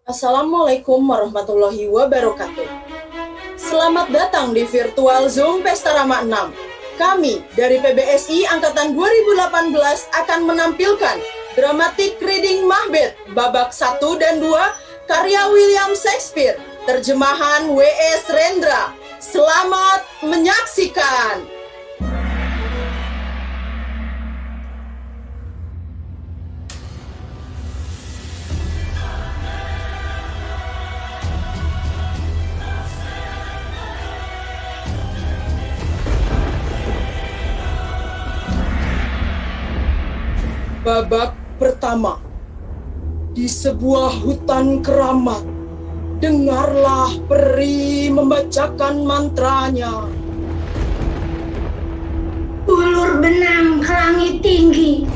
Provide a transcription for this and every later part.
Assalamualaikum warahmatullahi wabarakatuh. Selamat datang di virtual Zoom Pesta Rama 6. Kami dari PBSI Angkatan 2018 akan menampilkan dramatic reading Macbeth babak 1 dan 2 karya William Shakespeare, terjemahan W.S. Rendra. Selamat menyaksikan. Babak pertama. Di sebuah hutan keramat, dengarlah peri membacakan mantranya. Ulur benang ke langit tinggi.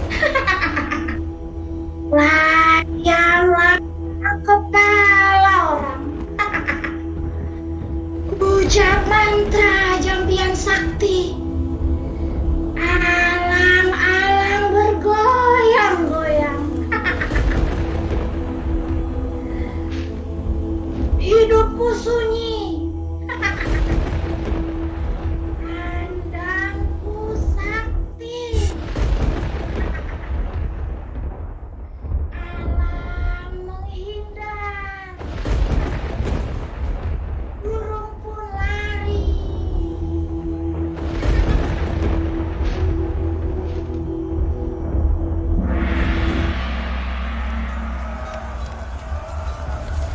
Layanglah kepala orang. Ucap mantra jampian sakti. Alang-alang bergoyang-goyang. Hidupku sunyi. Pandangku sakti. Alam menghindar. Burung pun lari.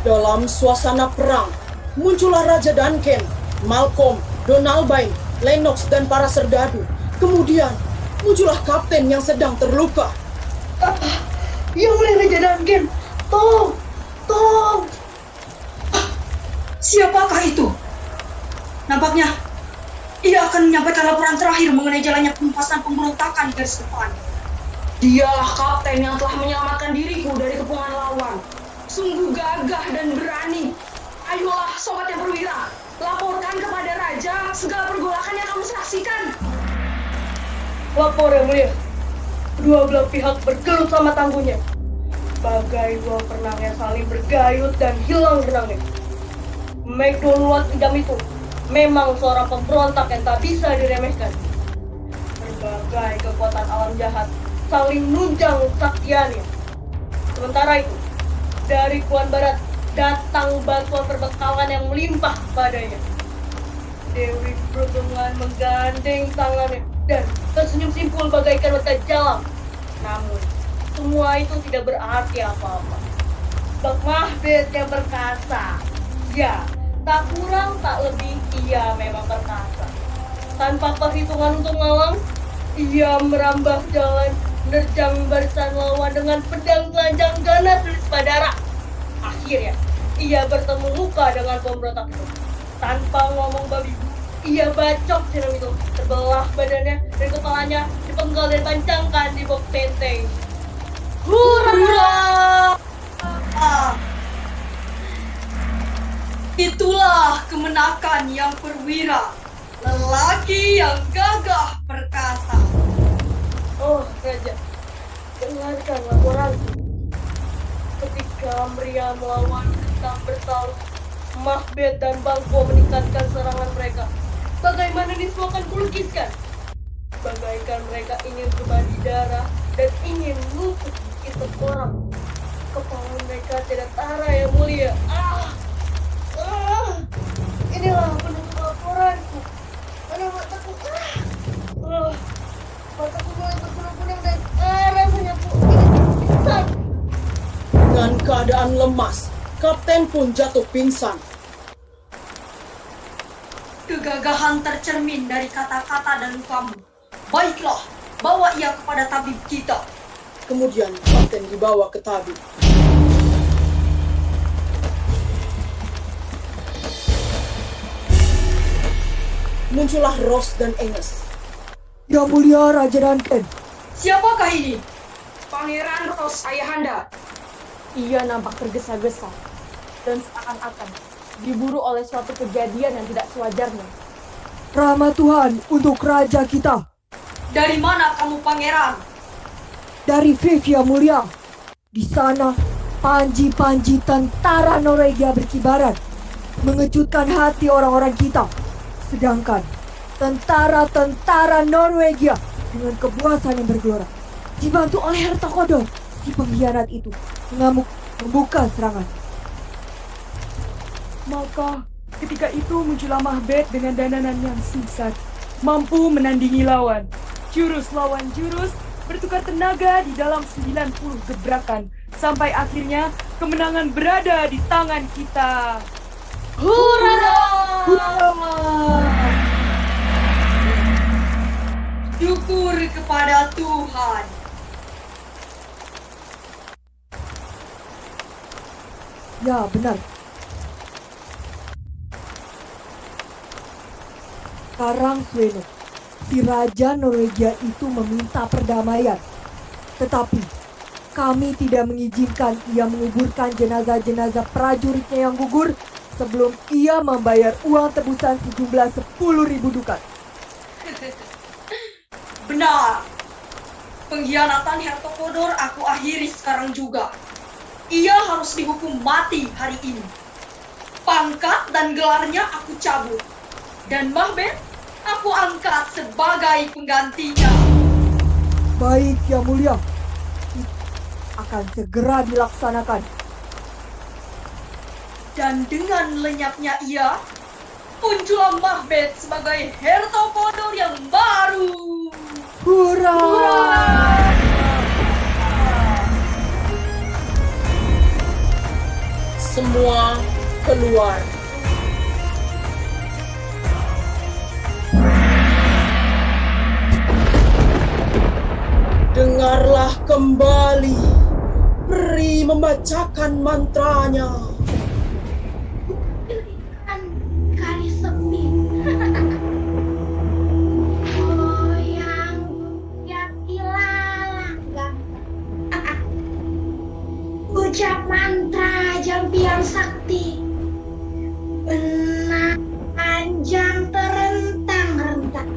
Dalam suasana perang, muncullah Raja Duncan, Malcolm, Donalbain, Lennox, dan para serdadu. Kemudian, muncullah kapten yang sedang terluka. Yang mulia Raja Duncan, tolong, tolong. Siapakah itu? Nampaknya ia akan menyampaikan laporan terakhir mengenai jalannya penumpasan pemberontakan di garis depan. Dialah kapten yang telah menyelamatkan diriku dari kepungan lawan. Sungguh gagah dan berani. Ayolah sobat yang perwira, laporkan kepada Raja segala pergolakan yang kamu saksikan. Lapor yang mulia. Kedua belah pihak bergelut sama tangguhnya. Bagai dua perenang yang saling bergayut dan hilang benangnya. McDonald idam itu memang seorang pemberontak yang tak bisa diremehkan. Berbagai kekuatan alam jahat saling nunjang kesaktiannya. Sementara itu, dari Kuan Barat datang bantuan perbekalan yang melimpah padanya. Dewi Pertungan menggandeng tangannya dan tersenyum simpul bagaikan mata jalam. Namun, semua itu tidak berarti apa-apa. Bak Macbeth yang perkasa. Ya, tak kurang tak lebih ia memang perkasa. Tanpa perhitungan untuk ngalang, ia merambah jalan, menerjang barisan lawan dengan pedang telanjang ganas berispa darah. Akhirnya, ia bertemu muka dengan pemberontak itu. Tanpa ngomong babi bu, ia bacok siram itu, terbelah badannya dan kepalanya dipenggal dan pancangkan di bok tenteng. Hurra! Itulah kemenakan yang perwira, lelaki yang gagah perkasa. Oh, Raja, dengarkan laporanku. Ketika Meriam melawan bintang bertalu, Macbeth dan Banquo meningkatkan serangan mereka. Bagaimana nismu akan kulukiskan? Bagaikan mereka ingin berbandi darah dan ingin menutup kitab orang. Kepala mereka tidak tara yang mulia. Inilah penutup laporanku. Mana mataku? Mataku mulai terkunang-kunang dan rasanya ingin pingsan. Dengan keadaan lemas, kapten pun jatuh pingsan. Kegagahan tercermin dari kata-kata dan lukamu. Baiklah, bawa ia kepada tabib kita. Kemudian kapten dibawa ke tabib. Muncullah Ross dan Angus. Yang mulia Raja Duncan. Siapakah ini? Pangeran Ross Ayahanda. Ia nampak tergesa-gesa dan seakan-akan diburu oleh suatu kejadian yang tidak sewajarnya. Rahmat Tuhan untuk raja kita. Dari mana kamu, pangeran? Dari Viv yang mulia. Di sana Panji-panji tentara Norwegia berkibaran, mengejutkan hati orang-orang kita. Sedangkan tentara-tentara Norwegia dengan kepuasan yang bergelora, dibantu oleh Hertokodor, si pengkhianat itu, mengamuk membuka serangan. Maka ketika itu muncullah Mahbet dengan dananan yang singkat, mampu menandingi lawan. Jurus lawan jurus bertukar tenaga di dalam 90 gebrakan, sampai akhirnya kemenangan berada di tangan kita. Hurra! Syukur kepada Tuhan. Ya, benar. Sekarang Sweno, si Raja Norwegia itu meminta perdamaian. Tetapi kami tidak mengizinkan ia menguburkan jenazah-jenazah prajuritnya yang gugur sebelum ia membayar uang tebusan sejumlah 10.000 dukat. Benar. Pengkhianatan Hertokodor aku akhiri sekarang juga. Ia harus dihukum mati hari ini. Pangkat dan gelarnya aku cabut. Dan Mahbet aku angkat sebagai penggantinya. Baik, Yang Mulia. Itu akan segera dilaksanakan. Dan dengan lenyapnya ia, muncullah Mahbet sebagai Hertokodor yang baru. Hurra! Semua keluar. Dengarlah kembali peri membacakan mantranya. Kan garis sepi. Goyang yang ilalang ganteng. Ucap mantra jampian sakti. Benang panjang terentang-rentang.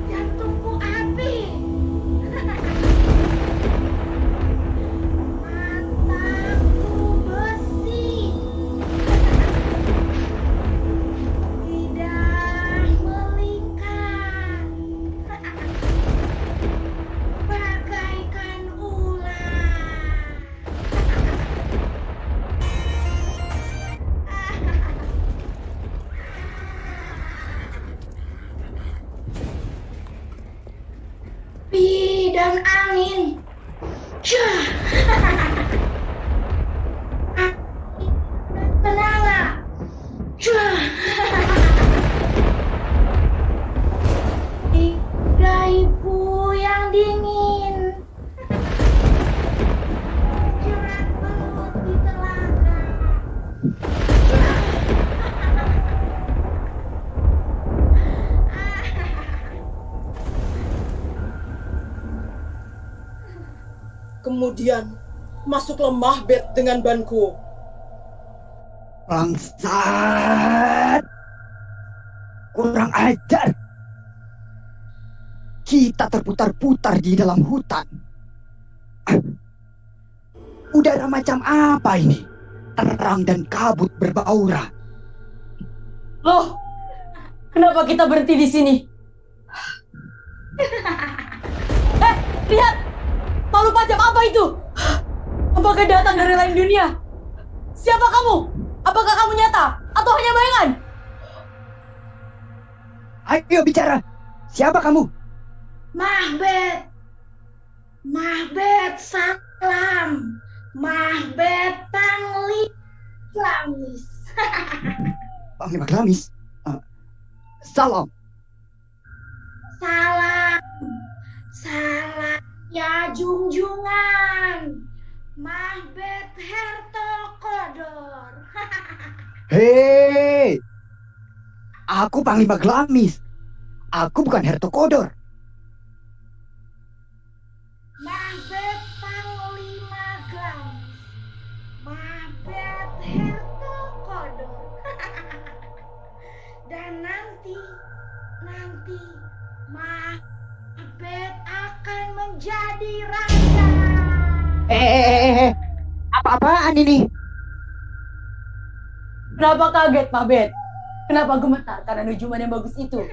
Jantungku api. Mataku besi. Lidah melikat. Bagaikan ular. Api dan angin. Syah. Api dan tenaga. Syah. Ligaiku yang dingin. Jerat belut di telaga. Kemudian masuklah Mahbet dengan Banquo. Bangsat! Kurang ajar! Kita terputar-putar di dalam hutan. Udara macam apa ini? Terang dan kabut berbaura. Loh, kenapa kita berhenti di sini? Lihat! Makhluk macam apa itu? Apakah datang dari lain dunia? Siapa kamu? Apakah kamu nyata atau hanya bayangan? Ayo bicara. Siapa kamu? Mahbet. Mahbet salam. Mahbet Pangli Glamis. Panglima Glamis. Salam. Salam. Salam ya junjungan. Mahbet Hertokodor. Hei, aku Panglima Glamis. Aku bukan Hertokodor. Mahbet Panglima Glamis. Mahbet Hertokodor. Dan nanti Mahbet akan menjadi raja. apaan ini? Kenapa kaget, Mabet? Kenapa gemetar karena nujuman yang bagus itu?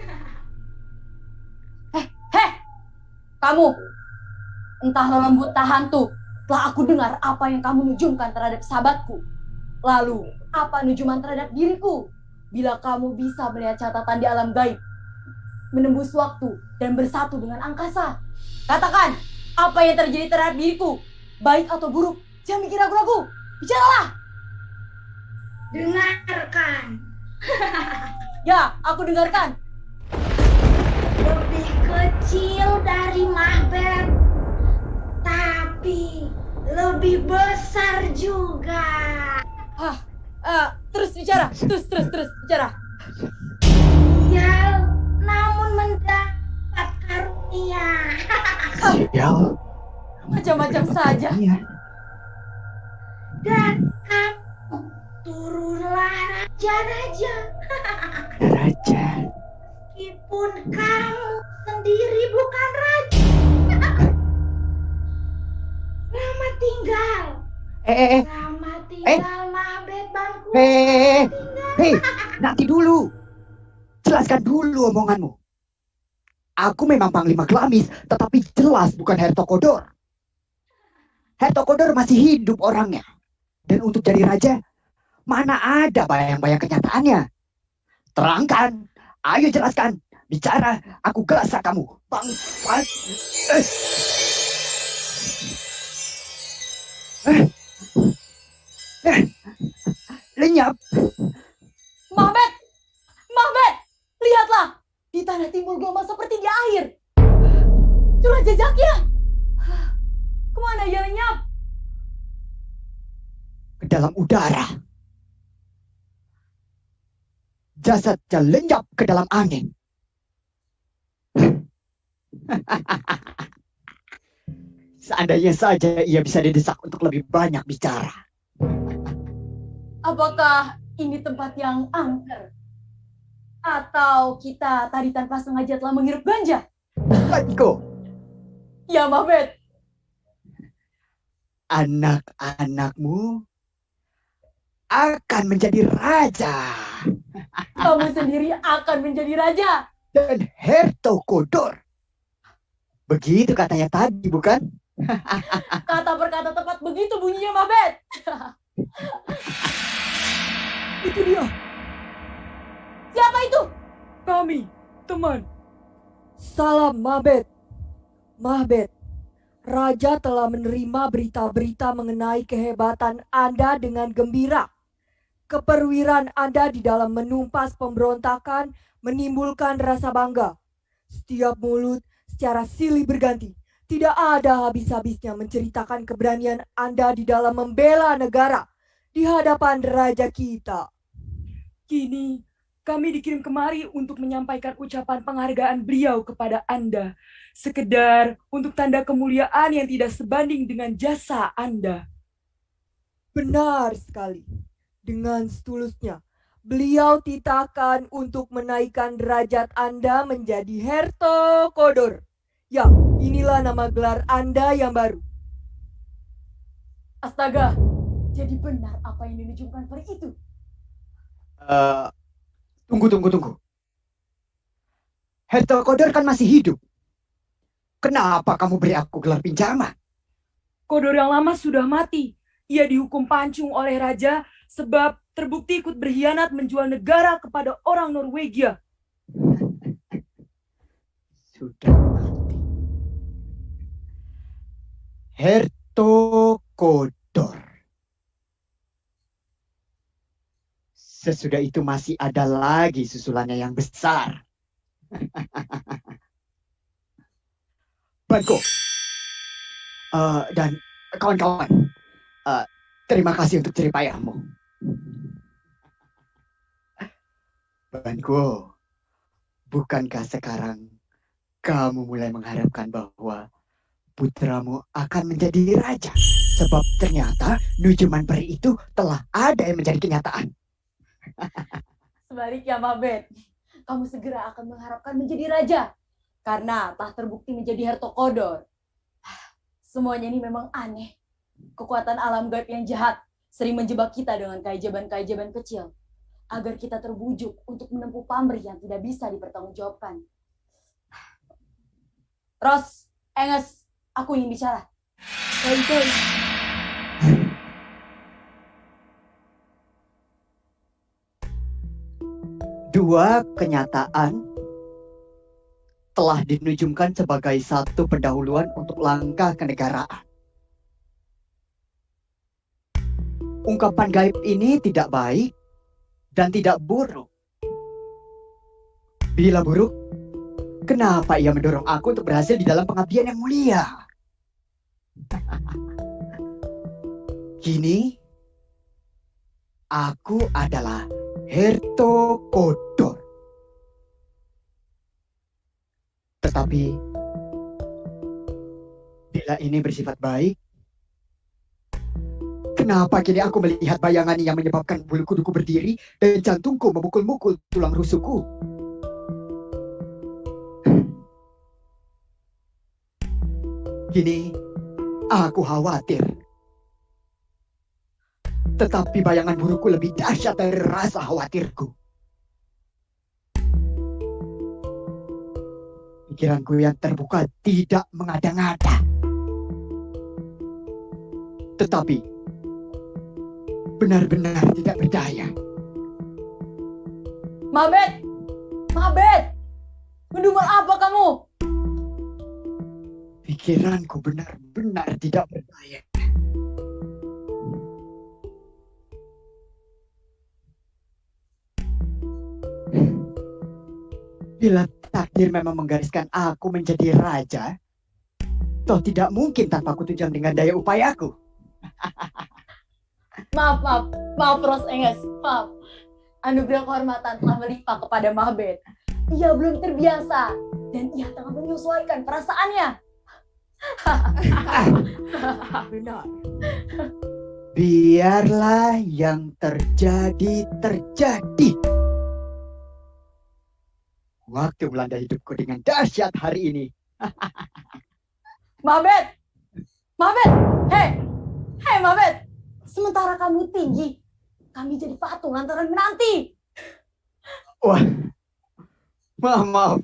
Heh, kamu, entah lelembut entah hantu, telah aku dengar apa yang kamu nujumkan terhadap sahabatku. Lalu, apa nujuman terhadap diriku? Bila kamu bisa melihat catatan di alam gaib, menembus waktu dan bersatu dengan angkasa. Katakan, apa yang terjadi terhadap diriku? Baik atau buruk? Jangan mikir ragu-ragu. Bicaralah. Dengarkan. Ya, aku dengarkan. Lebih kecil dari Mahbet, tapi lebih besar juga. Terus bicara. Terus bicara. Sial, namun mendapat karunia. Sial. Macam-macam saja. Iya. Dan kamu turunlah raja-raja. Raja. Meskipun kamu sendiri bukan raja. Selamat tinggal. Selamat tinggal Mahbet Bangku. Hei, nanti dulu. Jelaskan dulu omonganmu. Aku memang Panglima Glamis, tetapi jelas bukan Hertokodor. Hertokodor masih hidup orangnya. Dan untuk jadi raja, mana ada bayang-bayang kenyataannya? Terangkan, ayo jelaskan. Bicara, aku gasak kamu. Lenyap. Mahbet, lihatlah. Di tanah timbul gelombang seperti di air. Curah jejaknya. Kemana dia lenyap? Ke dalam udara. Jasadnya lenyap ke dalam angin. Seandainya saja ia bisa didesak untuk lebih banyak bicara. Apakah ini tempat yang angker? Atau kita tadi tanpa sengaja telah menghirup ganja? Banko, Ya, Mahbet. anak-anakmu akan menjadi raja. Kamu sendiri akan menjadi raja. Dan Hertokodor. Begitu katanya tadi, bukan? Kata per kata tepat begitu bunyinya, Mahbet. Itu dia. Siapa itu? Kami, teman. Salam Mahbet. Mahbet, Raja telah menerima berita-berita mengenai kehebatan Anda dengan gembira. Keperwiraan Anda di dalam menumpas pemberontakan menimbulkan rasa bangga. Setiap mulut secara silih berganti. Tidak ada habis-habisnya menceritakan keberanian Anda di dalam membela negara di hadapan Raja kita. Kini, kami dikirim kemari untuk menyampaikan ucapan penghargaan beliau kepada Anda. Sekedar untuk tanda kemuliaan yang tidak sebanding dengan jasa Anda. Benar sekali. Dengan setulusnya, beliau titahkan untuk menaikkan derajat Anda menjadi Hertokodor. Ya, inilah nama gelar Anda yang baru. Astaga, jadi benar apa yang dinujumkan peri itu? Tunggu. Hertokodor kan masih hidup. Kenapa kamu beri aku gelar pinjaman? Kodor yang lama sudah mati. Ia dihukum pancung oleh raja sebab terbukti ikut berkhianat menjual negara kepada orang Norwegia. Sudah mati. Hertokodor. Sesudah itu masih ada lagi susulannya yang besar. Banko. Dan kawan-kawan. Terima kasih untuk jerih payahmu. Banko, bukankah sekarang kamu mulai mengharapkan bahwa putramu akan menjadi raja? Sebab ternyata nujuman peri itu telah ada yang menjadi kenyataan. Sebaliknya, Mahbet. Kamu segera akan mengharapkan menjadi raja. Karena telah terbukti menjadi Hertokodor. Semuanya ini memang aneh. Kekuatan alam gaib yang jahat sering menjebak kita dengan keajaiban-keajaiban kecil, agar kita terbujuk untuk menempuh pamrih yang tidak bisa dipertanggungjawabkan. Ros, Enges, aku ingin bicara. Baik. Dua kenyataan telah dinujumkan sebagai satu pendahuluan untuk langkah kenegaraan. Ungkapan gaib ini tidak baik dan tidak buruk. Bila buruk, kenapa ia mendorong aku untuk berhasil di dalam pengabdian yang mulia? Kini, aku adalah Herto Kodor. Tetapi, bila ini bersifat baik, kenapa kini aku melihat bayangan yang menyebabkan bulu kuduku berdiri dan jantungku memukul-mukul tulang rusukku? Kini, aku khawatir. Tetapi bayangan burukku lebih dahsyat dari rasa khawatirku. Pikiranku yang terbuka tidak mengada-ngada. Tetapi benar-benar tidak berdaya. Mabet! Mendumel apa kamu? Pikiranku benar-benar tidak berdaya. Bila takdir memang menggariskan aku menjadi raja, toh tidak mungkin tanpa kutunjang dengan daya upayaku. Maaf Ros Enges, maaf. Anugerah kehormatan telah melimpah kepada Mabet. Ia belum terbiasa dan ia tengah menyesuaikan perasaannya. Benar. Biarlah yang terjadi. Waktu melanda hidupku dengan dahsyat hari ini. Mabet! Hei Mabet! Sementara kamu tinggi, kami jadi patung lantaran menanti. Wah, maaf.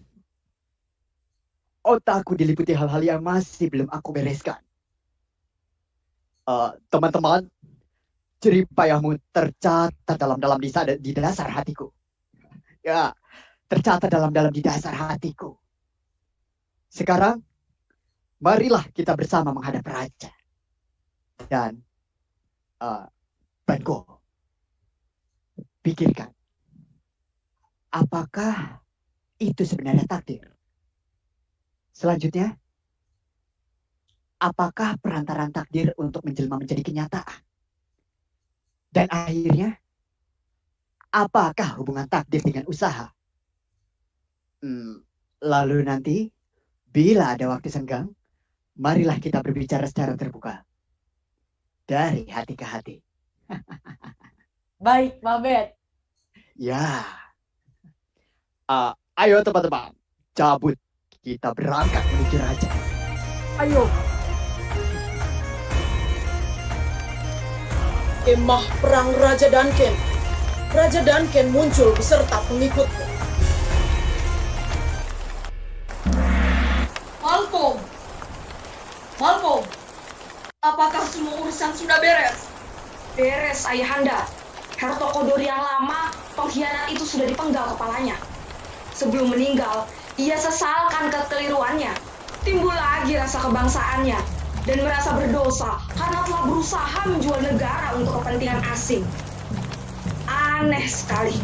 Otakku diliputi hal-hal yang masih belum aku bereskan. Teman-teman, jeripayahmu tercatat dalam di dasar hatiku. Ya, tercatat dalam di dasar hatiku. Sekarang, marilah kita bersama menghadap raja. Dan, Banko, pikirkan, apakah itu sebenarnya takdir? Selanjutnya, apakah perantaraan takdir untuk menjelma menjadi kenyataan? Dan akhirnya, apakah hubungan takdir dengan usaha? Lalu nanti, bila ada waktu senggang, marilah kita berbicara secara terbuka. Dari hati ke hati. Baik, Mabet. Ya. Ayo teman-teman, cabut. Kita berangkat menuju raja. Ayo. Kemah perang Raja Duncan. Raja Duncan muncul beserta pengikutnya. Malcolm, apakah semua urusan sudah beres? Beres, Ayahanda. Herto Kodor yang lama, pengkhianat itu sudah dipenggal kepalanya. Sebelum meninggal, ia sesalkan kekeliruannya. Timbul lagi rasa kebangsaannya dan merasa berdosa karena telah berusaha menjual negara untuk kepentingan asing. Aneh sekali.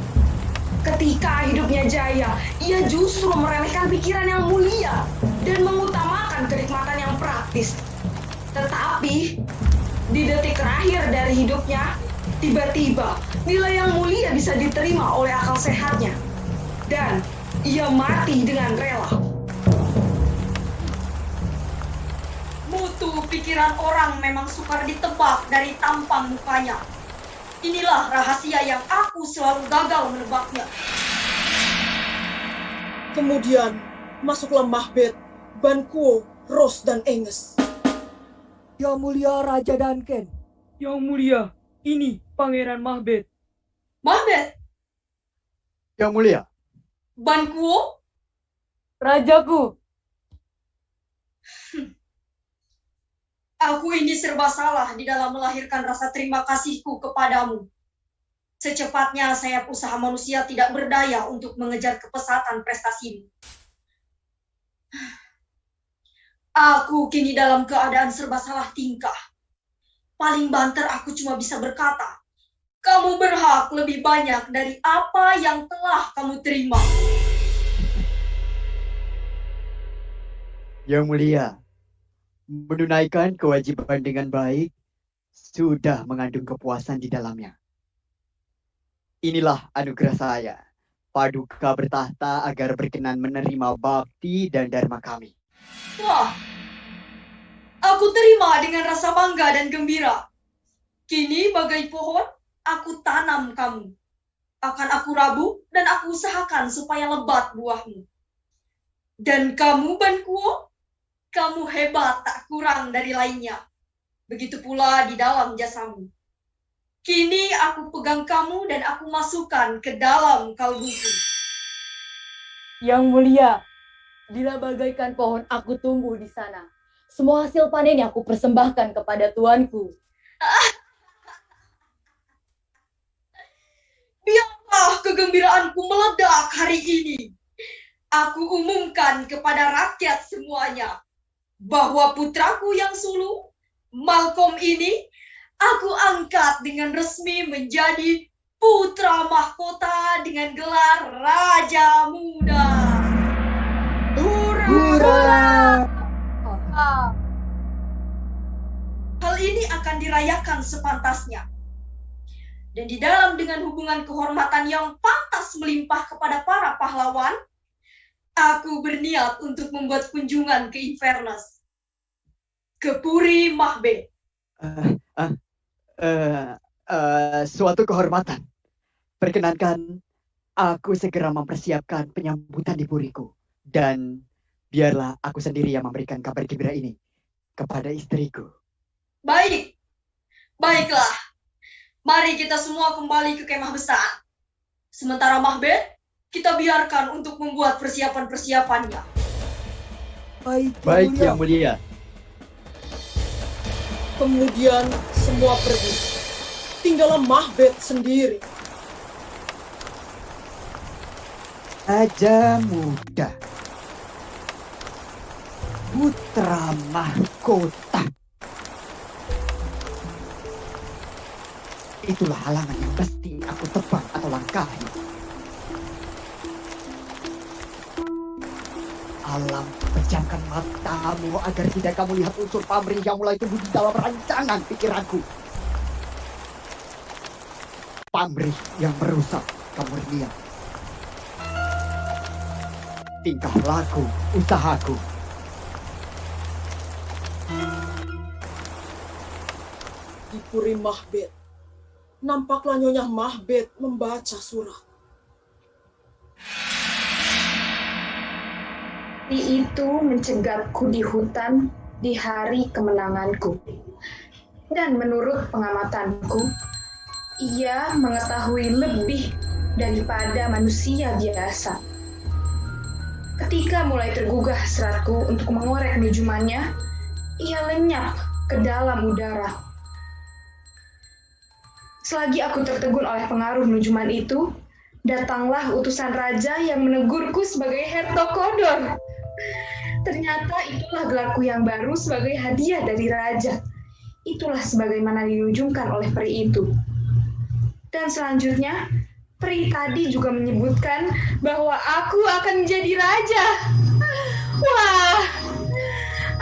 Ketika hidupnya jaya, ia justru meremehkan pikiran yang mulia dan mengutamakan kenikmatan yang praktis. Tetapi, di detik terakhir dari hidupnya, tiba-tiba nilai yang mulia bisa diterima oleh akal sehatnya. Dan ia mati dengan rela. Mutu pikiran orang memang sukar ditebak dari tampang mukanya. Inilah rahasia yang aku selalu gagal menebaknya. Kemudian, masuklah Mahbet, Banquo, Ros, dan Enges. Yang mulia Raja Duncan. Yang mulia, Ini Pangeran Mahbet. Mahbet, Yang mulia, Ban Kuo, Rajaku, aku ini serba salah di dalam melahirkan rasa terima kasihku kepadamu. Secepatnya sayap usaha manusia tidak berdaya untuk mengejar kepesatan prestasimu. Aku kini dalam keadaan serba salah tingkah. Paling banter aku cuma bisa berkata, kamu berhak lebih banyak dari apa yang telah kamu terima. Yang mulia, menunaikan kewajiban dengan baik sudah mengandung kepuasan di dalamnya. Inilah anugerah saya, Paduka bertahta agar berkenan menerima bakti dan dharma kami. Wah, aku terima dengan rasa bangga dan gembira. Kini bagai pohon, aku tanam kamu. Akan aku rabu dan aku usahakan supaya lebat buahmu. Dan kamu, Ban Kuo, kamu hebat tak kurang dari lainnya. Begitu pula di dalam jasamu. Kini aku pegang kamu dan aku masukkan ke dalam kalbuku. Yang mulia, bila bagaikan pohon aku tumbuh di sana. Semua hasil panennya aku persembahkan kepada tuanku. Biarlah kegembiraanku meledak hari ini. Aku umumkan kepada rakyat semuanya bahwa putraku yang sulung, Malcolm ini, aku angkat dengan resmi menjadi putra mahkota dengan gelar Raja Muda. Hurra! Hal ini akan dirayakan sepantasnya. Dan di dalam dengan hubungan kehormatan yang pantas melimpah kepada para pahlawan, aku berniat untuk membuat kunjungan ke Inverness, ke Puri Mahbet. Suatu kehormatan. Perkenankan aku segera mempersiapkan penyambutan di puriku. Dan biarlah aku sendiri yang memberikan kabar gembira ini kepada istriku. Baik, baiklah. Mari kita semua kembali ke kemah besar. Sementara Mahbet, kita biarkan untuk membuat persiapan-persiapannya. Baik, Yang Mulia. Kemudian semua pergi. Tinggallah Mahbet sendiri. Raja Muda, putra mahkota. Itulah halangan yang mesti aku tebang atau langkahi. Alam, pejamkan matamu agar tidak kamu lihat unsur pamrih yang mulai tumbuh di dalam rancangan pikiranku. Pamrih yang merusak kemurnian. Tingkah laku usahaku. Di Puri Mahbet, nampaklah Nyonya Mahbet membaca surat. Itu mencegatku di hutan di hari kemenanganku. Dan menurut pengamatanku, ia mengetahui lebih daripada manusia biasa. Ketika mulai tergugah seratku untuk mengorek minumannya, ia lenyap ke dalam udara. Selagi aku tertegun oleh pengaruh minuman itu, datanglah utusan raja yang menegurku sebagai Hertog Kodor. Ternyata itulah gelarku yang baru sebagai hadiah dari raja. Itulah sebagaimana dinujumkan oleh peri itu. Dan selanjutnya, peri tadi juga menyebutkan bahwa aku akan menjadi raja. Wah,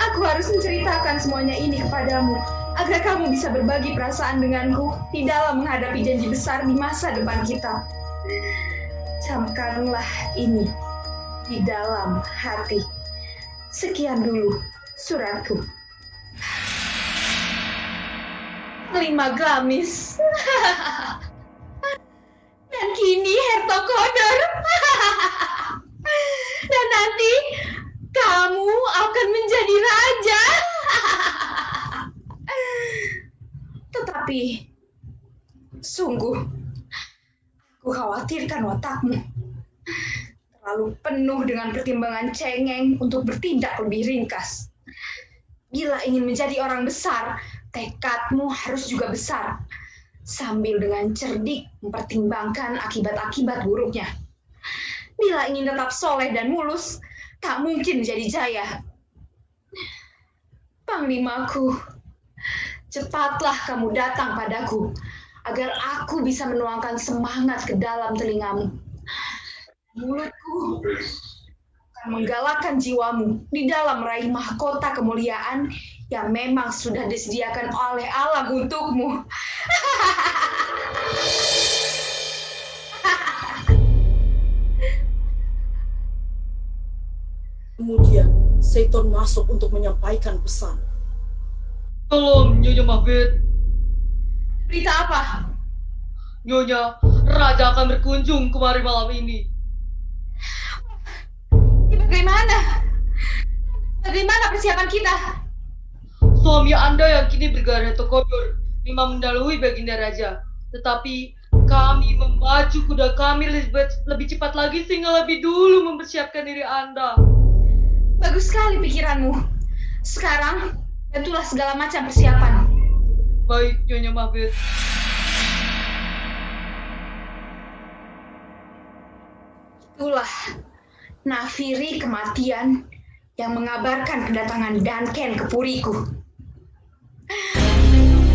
aku harus menceritakan semuanya ini kepadamu, agar kamu bisa berbagi perasaan denganku di dalam menghadapi janji besar di masa depan kita. Camkanlah ini di dalam hati. Sekian dulu suratku. 5 gamis. Dan kini Hertog Kodor. Dan nanti kamu akan menjadi raja. Tetapi menggunakan otakmu. Terlalu penuh dengan pertimbangan cengeng untuk bertindak lebih ringkas. Bila ingin menjadi orang besar, tekadmu harus juga besar. Sambil dengan cerdik mempertimbangkan akibat-akibat buruknya. Bila ingin tetap soleh dan mulus, tak mungkin menjadi jaya. Panglimaku, cepatlah kamu datang padaku, agar aku bisa menuangkan semangat ke dalam telingamu. Mulutku akan menggalakkan jiwamu di dalam meraih mahkota kemuliaan yang memang sudah disediakan oleh alam untukmu. Kemudian, Seiton masuk untuk menyampaikan pesan. Tolong, Nyonya Mahbet. Berita apa? Nyonya, Raja akan berkunjung kemari malam ini. Bagaimana? Bagaimana persiapan kita? Suami Anda yang kini bergelar Tokodor memang mendahului Baginda Raja. Tetapi kami memacu kuda kami lebih cepat lagi sehingga lebih dulu mempersiapkan diri Anda. Bagus sekali pikiranmu. Sekarang, bantulah segala macam persiapan. Baik, Nyonya Mahbet. Itulah nafiri kematian yang mengabarkan kedatangan Duncan ke puriku.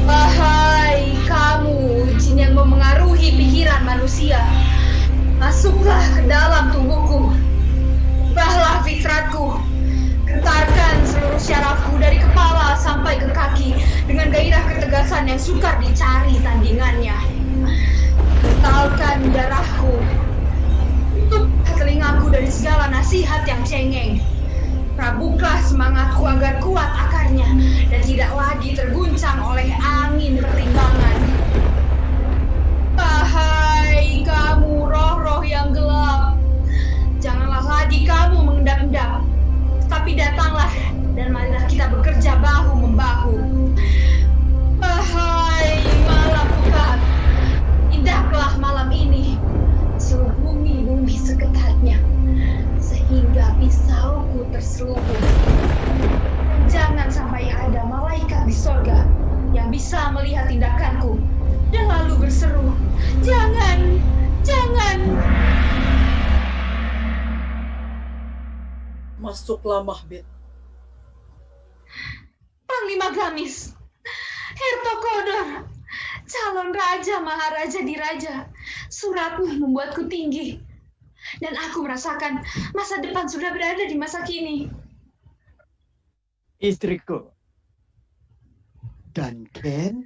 Wahai kamu, jin yang memengaruhi pikiran manusia, masuklah ke dalam tubuhku. Ubahlah fitratku. Gentarkan seluruh syarafku dari kepala sampai ke kaki dengan gairah ketegasan yang sukar dicari tandingannya. Kentalkan darahku. Tutup telingaku dari segala nasihat yang cengeng. Rabuklah semangatku agar kuat akarnya dan tidak lagi terguncang oleh angin pertimbangan. Wahai kamu roh-roh yang gelap, janganlah lagi kamu mengendap-endap, tapi datanglah dan marilah kita bekerja bahu-membahu. Wahai malam pekat, indahlah malam ini, seluruh bumi seketatnya, sehingga pisauku terselubung. Jangan sampai ada malaikat di sorga yang bisa melihat tindakanku dan lalu berseru, "Jangan, jangan!" Masuklah Mahbet. Panglima Gamis, Hertokodor, calon raja maharaja diraja, suratmu membuatku tinggi. Dan aku merasakan masa depan sudah berada di masa kini. Istriku, Duncan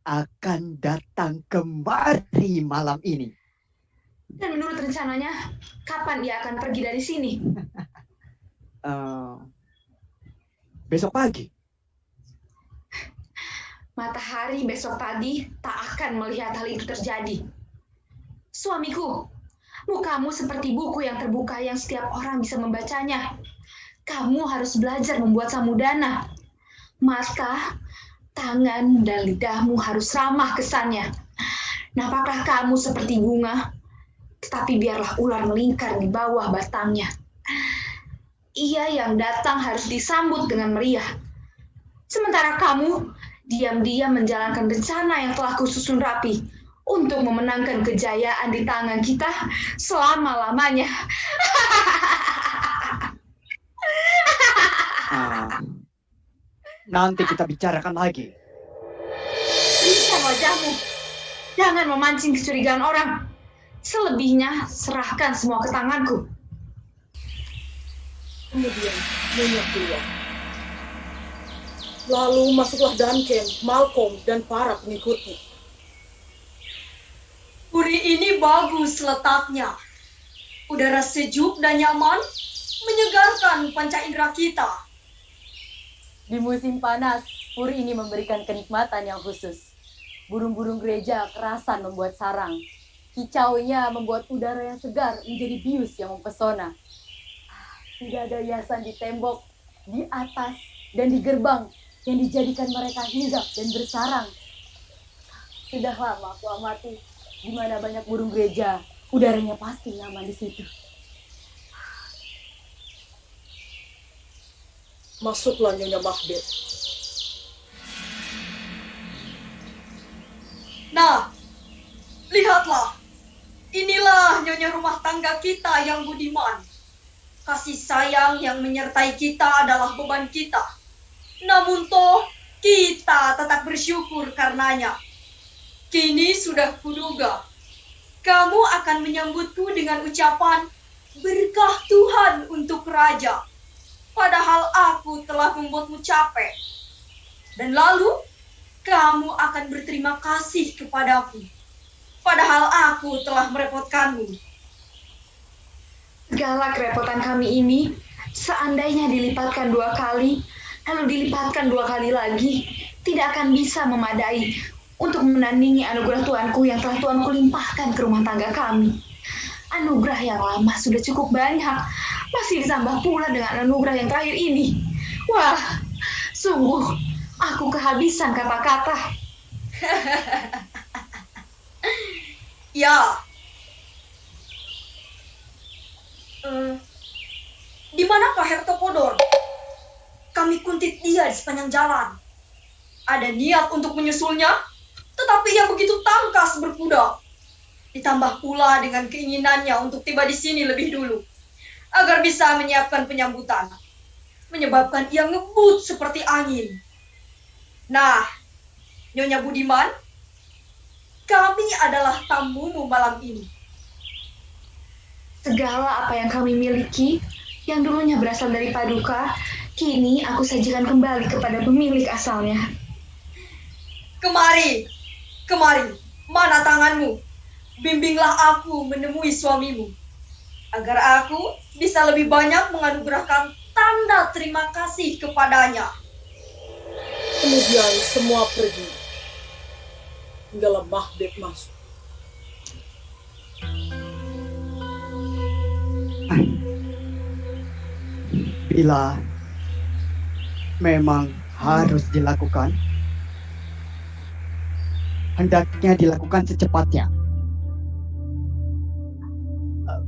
akan datang kemari malam ini. Dan menurut rencananya, kapan dia akan pergi dari sini? Besok pagi. Matahari besok pagi tak akan melihat hal itu terjadi. Suamiku, mukamu seperti buku yang terbuka yang setiap orang bisa membacanya. Kamu harus belajar membuat samudana. Mata, tangan, dan lidahmu harus ramah kesannya. Nampaklah kamu seperti bunga, tetapi biarlah ular melingkar di bawah batangnya. Ia yang datang harus disambut dengan meriah. Sementara kamu diam-diam menjalankan rencana yang telah kususun rapi untuk memenangkan kejayaan di tangan kita selama-lamanya. Nanti kita bicarakan lagi. Lihat wajahmu. Jangan memancing kecurigaan orang. Selebihnya, serahkan semua ke tanganku. Kemudian Nyonya keluar. Lalu masuklah Duncan, Malcolm, dan para pengikutnya. Puri ini bagus letaknya. Udara sejuk dan nyaman menyegarkan panca indera kita. Di musim panas, puri ini memberikan kenikmatan yang khusus. Burung-burung gereja kerasan membuat sarang. Kicaunya membuat udara yang segar menjadi bius yang mempesona. Tidak ada hiasan di tembok, di atas, dan di gerbang yang dijadikan mereka hinggap dan bersarang. Sudah lama aku amati di mana banyak burung gereja Udaranya pasti nyaman di situ. Masuklah Nyonya Mahbet. Nah, lihatlah. Inilah nyonya rumah tangga kita yang budiman. Kasih sayang yang menyertai kita adalah beban kita. Namun toh, kita tetap bersyukur karenanya. Kini sudah kuduga, kamu akan menyambutku dengan ucapan berkah Tuhan untuk raja. Padahal aku telah membuatmu capek. Dan lalu, kamu akan berterima kasih kepadaku. Padahal aku telah merepotkanmu. Segala kerepotan kami ini, seandainya dilipatkan 2 kali, lalu dilipatkan 2 kali lagi, tidak akan bisa memadai untuk menandingi anugerah Tuanku yang telah Tuanku limpahkan ke rumah tangga kami. Anugerah yang lama sudah cukup banyak, masih ditambah pula dengan anugerah yang terakhir ini. Wah, sungguh aku kehabisan kata-kata. Ya. Di manakah Hertokodor? Kami kuntit dia di sepanjang jalan. Ada niat untuk menyusulnya, tetapi ia begitu tangkas berkuda. Ditambah pula dengan keinginannya untuk tiba di sini lebih dulu, agar bisa menyiapkan penyambutan, menyebabkan ia ngebut seperti angin. Nah, Nyonya Budiman, kami adalah tamumu malam ini. Segala apa yang kami miliki, yang dulunya berasal dari Paduka, kini aku sajikan kembali kepada pemilik asalnya. Kemari, mana tanganmu? Bimbinglah aku menemui suamimu, agar aku bisa lebih banyak menganugerahkan tanda terima kasih kepadanya. Kemudian semua pergi. Hinggalah Mahbet masuk. Bila memang harus dilakukan, hendaknya dilakukan secepatnya.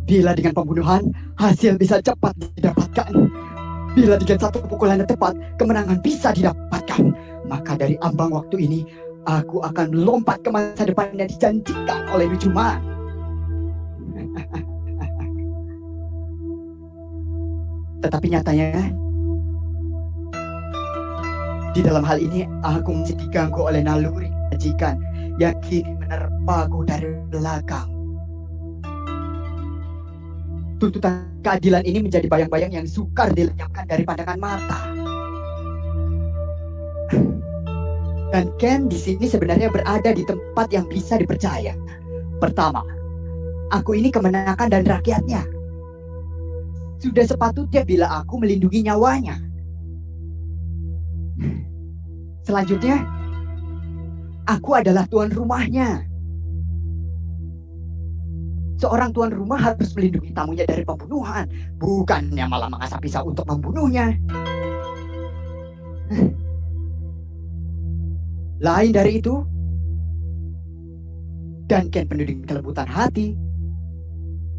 Bila dengan pembunuhan, hasil bisa cepat didapatkan. Bila dengan satu pukulan yang tepat, kemenangan bisa didapatkan. Maka dari ambang waktu ini, aku akan melompat ke masa depan yang dijanjikan oleh Nujuman. Tetapi nyatanya, di dalam hal ini aku masih diganggu oleh naluri majikan yang kini menerpaku dari belakang. Tuntutan keadilan ini menjadi bayang-bayang yang sukar dilenyapkan dari pandangan mata. Dan Ken di sini sebenarnya berada di tempat yang bisa dipercaya. Pertama, aku ini kemenakan dan rakyatnya. Sudah sepatutnya bila aku melindungi nyawanya. Selanjutnya, aku adalah tuan rumahnya. Seorang tuan rumah harus melindungi tamunya dari pembunuhan, bukannya malah mengasah pisau untuk membunuhnya. Lain dari itu, Duncan penuh dengan kelembutan hati,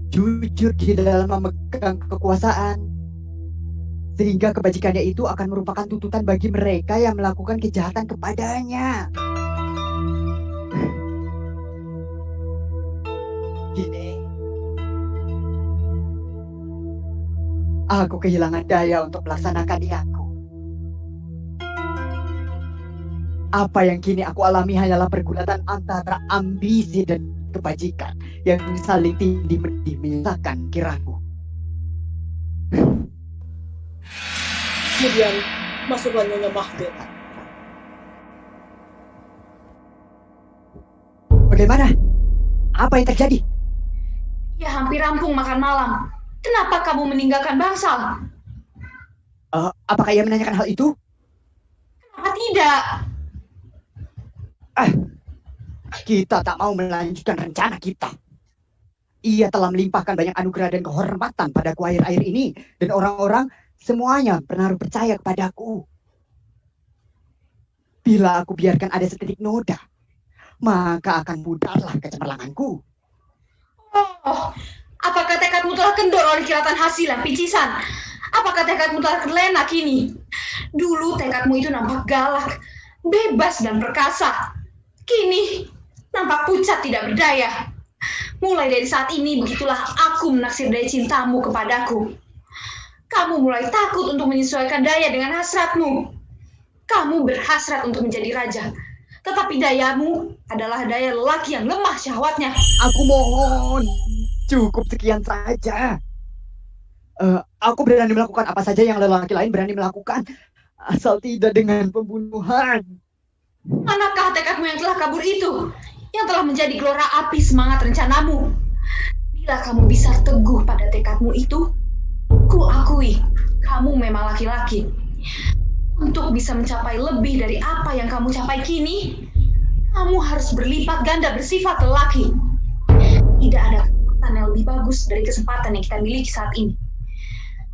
jujur di dalam memegang kekuasaan, sehingga kebajikannya itu akan merupakan tuntutan bagi mereka yang melakukan kejahatan kepadanya. Kini, aku kehilangan daya untuk melaksanakan niatku. Apa yang kini aku alami hanyalah pergulatan antara ambisi dan kebajikan yang saling tindih-mendih menyesatkan kiraku. Kemudian masuklah Nyonya Mahbet. Bagaimana? Apa yang terjadi? Ya hampir rampung makan malam. Kenapa kamu meninggalkan bangsal? Apakah ia menanyakan hal itu? Kenapa tidak? Kita tak mau melanjutkan rencana kita. Ia telah melimpahkan banyak anugerah dan kehormatan padaku akhir-akhir ini. Dan orang-orang semuanya menaruh percaya kepadaku. Bila aku biarkan ada setitik noda, maka akan pudahlah kecemerlanganku. Oh, apakah tekadmu telah kendor oleh kilatan hasilan picisan? Apakah tekadmu telah terlena kini? Dulu tekadmu itu nampak galak, bebas dan perkasa. Kini nampak pucat tidak berdaya. Mulai dari saat ini begitulah aku menaksir daya cintamu kepadaku. Kamu mulai takut untuk menyesuaikan daya dengan hasratmu. Kamu berhasrat untuk menjadi raja. Tetapi dayamu adalah daya lelaki yang lemah syahwatnya. Aku mohon, cukup sekian saja. Aku berani melakukan apa saja yang lelaki lain berani melakukan, asal tidak dengan pembunuhan. Manakah tekadmu yang telah kabur itu? Yang telah menjadi gelora api semangat rencanamu? Bila kamu bisa teguh pada tekadmu itu, ku akui, kamu memang laki-laki. Untuk bisa mencapai lebih dari apa yang kamu capai kini, kamu harus berlipat ganda bersifat lelaki. Tidak ada kesempatan yang lebih bagus dari kesempatan yang kita miliki saat ini.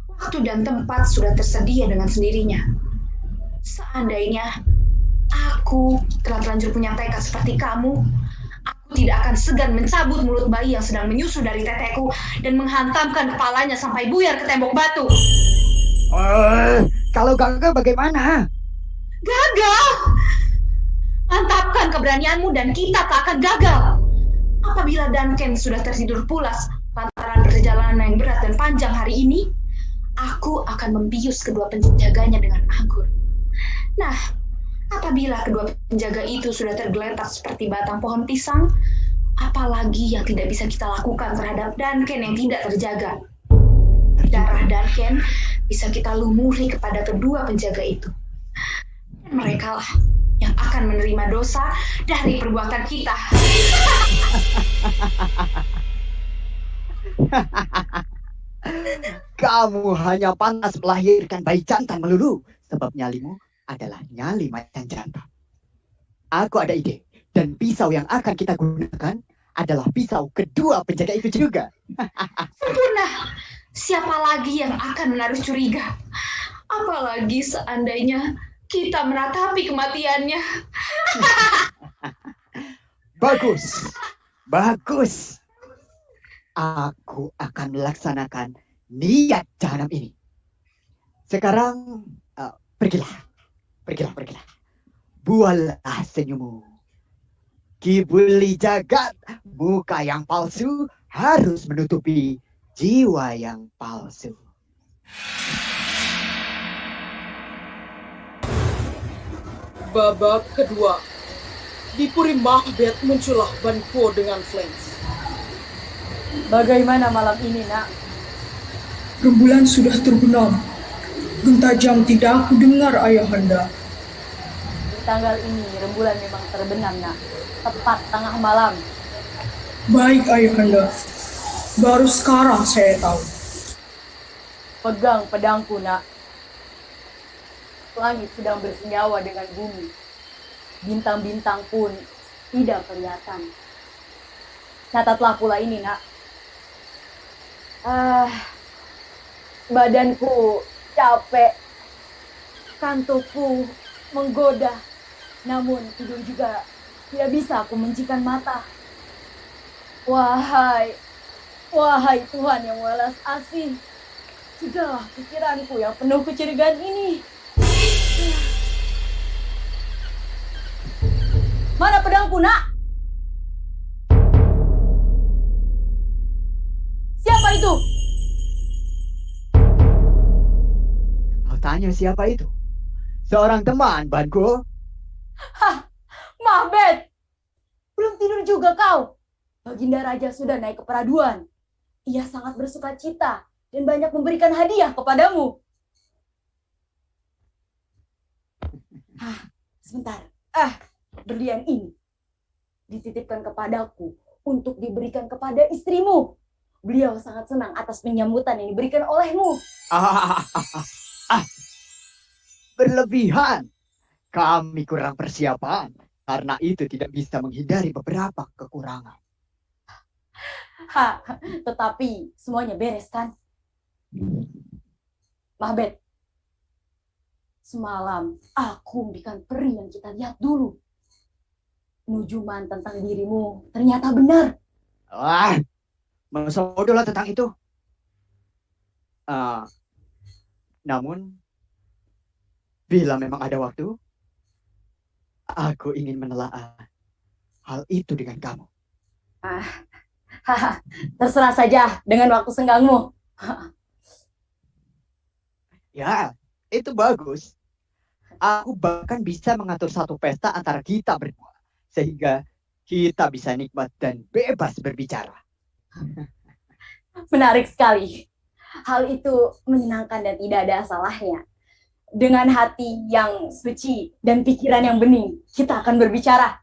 Waktu dan tempat sudah tersedia dengan sendirinya. Seandainya aku telah terlanjur punya tekad seperti kamu, aku tidak akan segan mencabut mulut bayi yang sedang menyusu dari teteku dan menghantamkan kepalanya sampai buyar ke tembok batu. Kalau gagal bagaimana? Gagal! Mantapkan keberanianmu dan kita tak akan gagal. Apabila Duncan sudah tertidur pulas lantaran perjalanan yang berat dan panjang hari ini, aku akan membius kedua penjaganya dengan anggur. Nah, apabila kedua penjaga itu sudah tergeletak seperti batang pohon pisang, apalagi yang tidak bisa kita lakukan terhadap Duncan yang tidak terjaga. Darah Duncan bisa kita lumuri kepada kedua penjaga itu. Dan mereka lah yang akan menerima dosa dari perbuatan kita. Kamu hanya pantas melahirkan bayi jantan melulu, sebab nyalimu adalah nyali macan jantan. Aku ada ide, dan pisau yang akan kita gunakan adalah pisau kedua penjaga itu juga. Sempurna. Siapa lagi yang akan menaruh curiga? Apalagi seandainya kita meratapi kematiannya. Bagus, bagus. Aku akan melaksanakan niat jahanam ini. Sekarang pergilah. Bualah senyummu. Kibuli jagat, muka yang palsu harus menutupi jiwa yang palsu. Babak kedua. Di Puri Mahbet muncullah Banquo dengan Flames. Bagaimana malam ini, nak? Rembulan sudah terbenam. Gentajam tidak aku dengar, Ayahanda. Di tanggal ini rembulan memang terbenam, nak. Tepat tengah malam. Baik, Ayahanda. Baru sekarang saya tahu. Pegang pedangku, nak. Langit sedang bersenyawa dengan bumi. Bintang-bintang pun tidak kelihatan. Catatlah pula ini, nak. Badanku capek. Kantukku menggoda. Namun tidur juga tidak bisa aku mencikan mata. Wahai Tuhan yang welas asih, cegahlah pikiranku yang penuh kecurigaan ini. Mana pedangku, nak? Siapa itu? Kau tanya siapa itu? Seorang teman, Banquo. Hah, Mahbet! Belum tidur juga kau. Baginda Raja sudah naik ke peraduan. Ia sangat bersuka cita dan banyak memberikan hadiah kepadamu. Sebentar. Berlian ini dititipkan kepadaku untuk diberikan kepada istrimu. Beliau sangat senang atas penyambutan yang diberikan olehmu. Berlebihan. Kami kurang persiapan. Karena itu tidak bisa menghindari beberapa kekurangan. Tetapi semuanya beres kan? Mahbet, semalam aku memberikan peri yang kita lihat dulu. Nujuman tentang dirimu ternyata benar. Masa bodoh lah tentang itu. Namun, bila memang ada waktu, aku ingin menelaah hal itu dengan kamu. Terserah saja dengan waktu senggangmu. Ya, itu bagus. Aku bahkan bisa mengatur satu pesta antara kita berdua. Sehingga kita bisa nikmat dan bebas berbicara. Menarik sekali. Hal itu menyenangkan dan tidak ada salahnya. Dengan hati yang suci dan pikiran yang bening, kita akan berbicara.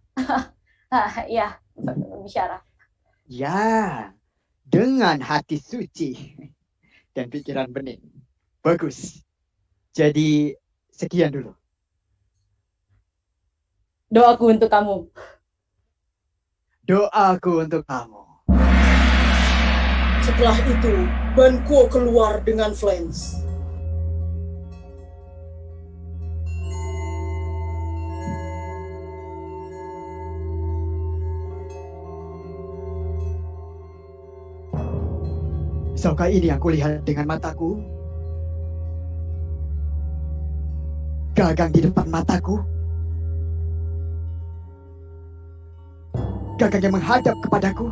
Ya, berbicara. Ya, dengan hati suci dan pikiran bening. Bagus. Jadi, sekian dulu. Doaku untuk kamu. Doaku untuk kamu. Setelah itu, Ban Kuo keluar dengan Flans. Bisakah ini yang kulihat dengan mataku? Gagang di depan mataku? Gagang yang menghadap kepadaku?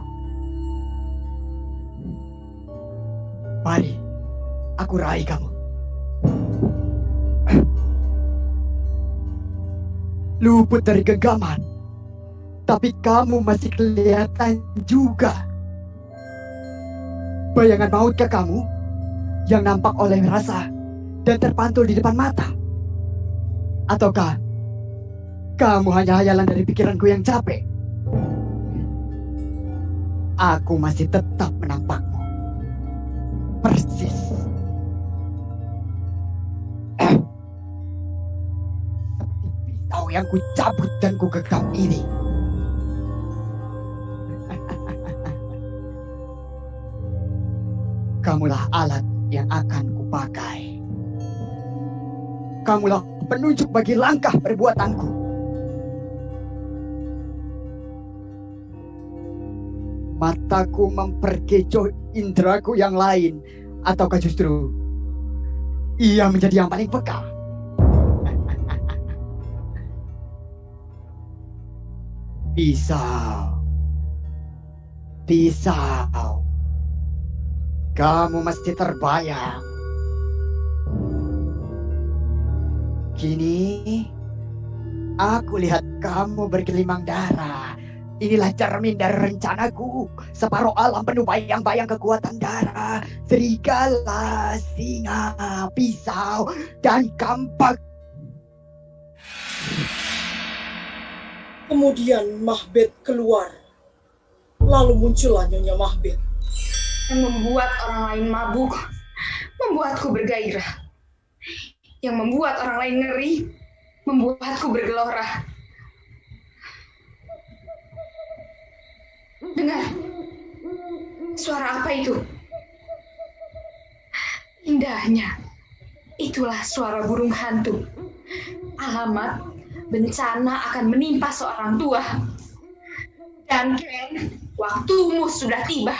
Mari, aku raih kamu. Luput dari genggaman, tapi kamu masih kelihatan juga. Bayangan mautkah kamu yang nampak oleh rasa dan terpantul di depan mata? Ataukah kamu hanya hayalan dari pikiranku yang capek? Aku masih tetap menampakmu. Persis. Seperti pisau yang kucabut dan kugenggam ini. Kamulah alat yang akan kupakai. Kamulah penunjuk bagi langkah perbuatanku. Mataku memperkecoh indraku yang lain, ataukah justru ia menjadi yang paling peka? Pisau. Pisau. Kamu mesti terbayang. Kini, aku lihat kamu bergelimang darah. Inilah cermin dari rencanaku. Separuh alam penuh bayang-bayang kekuatan darah. Serigala, singa, pisau, dan kampak. Kemudian Mahbet keluar. Lalu muncullah Nyonya Mahbet. Yang membuat orang lain mabuk, membuatku bergairah. Yang membuat orang lain ngeri, membuatku bergelora. Dengar, suara apa itu? Indahnya, itulah suara burung hantu. Alamat bencana akan menimpa seorang tua. Dan Ken, waktumu sudah tiba.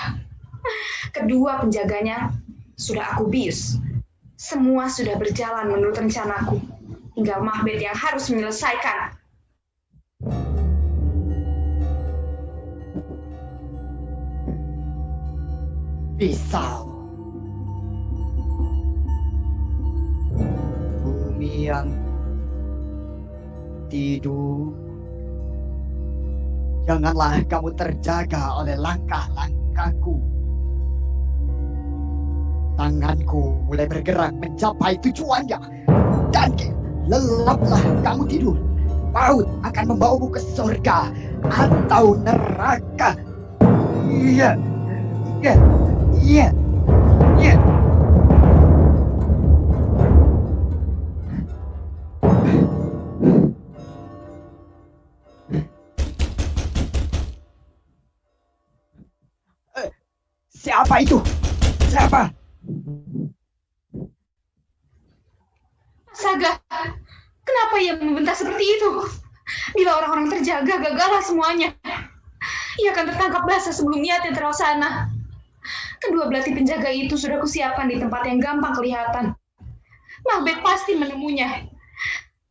Kedua penjaganya sudah aku bius. Semua sudah berjalan menurut rencanaku. Tinggal Mahbet yang harus menyelesaikan. Pisau. Bumi yang tidur. Janganlah kamu terjaga oleh langkah-langkahku. Tanganku mulai bergerak mencapai tujuannya. Dan lelaplah kamu tidur. Maut akan membawamu ke surga atau neraka. Iya. Iya. Iya. Iya. Siapa itu? Siapa? Saga, kenapa ia membentak seperti itu? Bila orang-orang terjaga, gagallah semuanya. Ia akan tertangkap basah sebelum ia terlaksana. Kedua belati penjaga itu sudah kusiapkan di tempat yang gampang kelihatan. Mahbet pasti menemunya.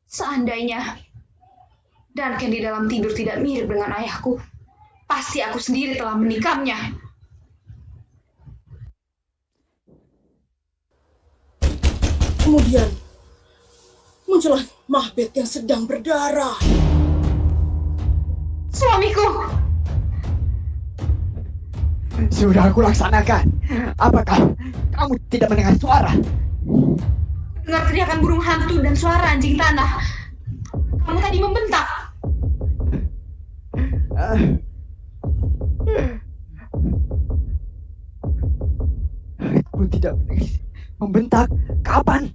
Seandainya Duncan di dalam tidur tidak mirip dengan ayahku, pasti aku sendiri telah menikamnya. Kemudian muncullah Mahbet yang sedang berdarah. Suamiku! Sudah aku laksanakan. Apakah kamu tidak mendengar suara? Dengar teriakan burung hantu dan suara anjing tanah. Kamu tadi membentak. Aku tidak membentak. Kapan?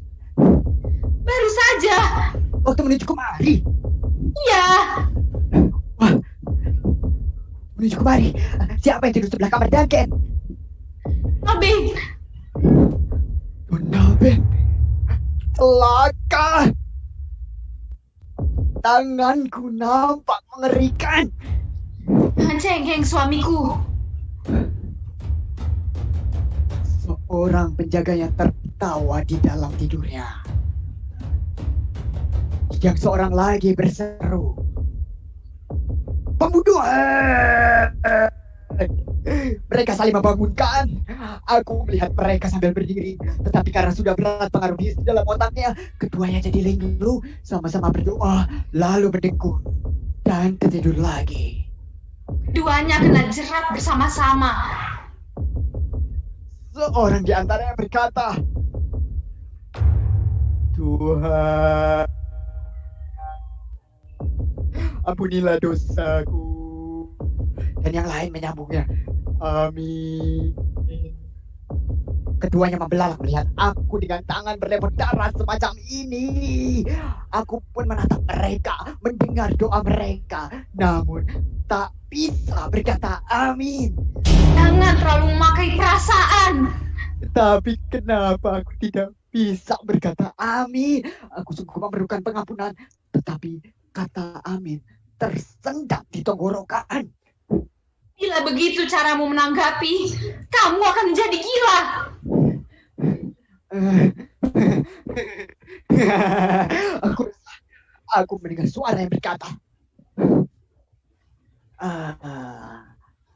Baru saja. Waktu menuju kemari. Iya. Wah. Menuju kemari. Siapa yang tidur sebelah kamar Duncan? Abeng. Nabe. Celaka. Tanganku nampak mengerikan. Jangan cengeng suamiku. Seorang penjaganya tertawa di dalam tidurnya. Yang seorang lagi berseru, "Pembunuh!" Mereka saling membangunkan. Aku melihat mereka sambil berdiri, tetapi karena sudah berat pengaruh di dalam otaknya, keduanya jadi linglung, sama-sama berdoa, lalu berdengkur dan tertidur lagi. Keduanya kena jerat bersama-sama. Seorang di antaranya berkata, "Tuhan, ampunilah dosaku." Dan yang lain menyambungnya, "Amin." Keduanya membelalak melihat aku dengan tangan berlemot darah semacam ini. Aku pun menatap mereka, mendengar doa mereka, namun tak bisa berkata amin. Jangan terlalu memakai perasaan. Tapi kenapa aku tidak bisa berkata amin? Aku sungguh memerlukan pengampunan, tetapi kata amin tersendat di tenggorokan. Bila begitu caramu menanggapi, kamu akan menjadi gila. Aku mendengar suara yang berkata,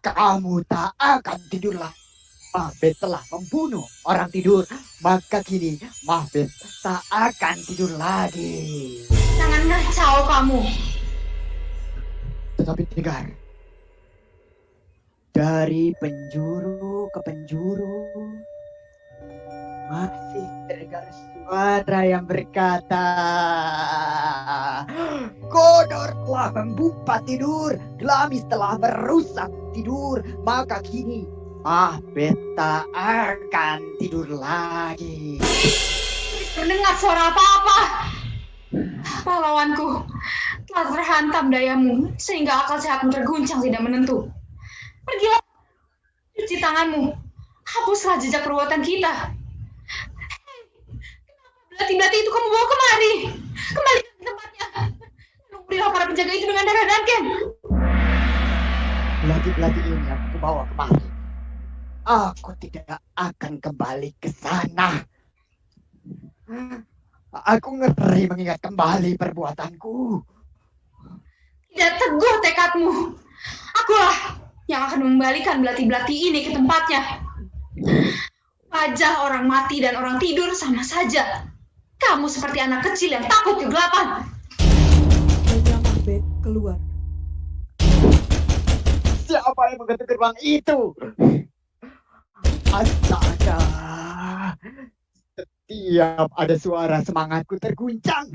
"Kamu tak akan tidurlah. Mahbet telah membunuh orang tidur, maka kini Mahbet tak akan tidur lagi." Jangan ngacau kamu. Tetapi dengar, dari penjuru ke penjuru masih terdengar suara yang berkata, "Kodor telah membuka tidur, Glamis telah merusak tidur, maka kini Mahbet tak akan tidur lagi." Mendengar suara apa-apa. Pahlawanku, telah terhantam dayamu sehingga akal sehatmu terguncang tidak menentu. Pergilah, cuci tanganmu, hapuslah jejak perbuatan kita. Kenapa belati-belati itu kamu bawa kemari? Kembali ke tempatnya. Berilah para penjaga itu dengan darah Duncan. Belati-belati ini aku bawa kemari. Aku tidak akan kembali ke sana. Aku ngeri mengingat kembali perbuatanku. Tidak teguh tekadmu. Akulah yang akan mengembalikan belati-belati ini ke tempatnya. Wajah orang mati dan orang tidur sama saja. Kamu seperti anak kecil yang takut kegelapan. Hanya Mahbet keluar. Siapa yang mengetuk gerbang itu? Astaga. Setiap ada suara semangatku terguncang.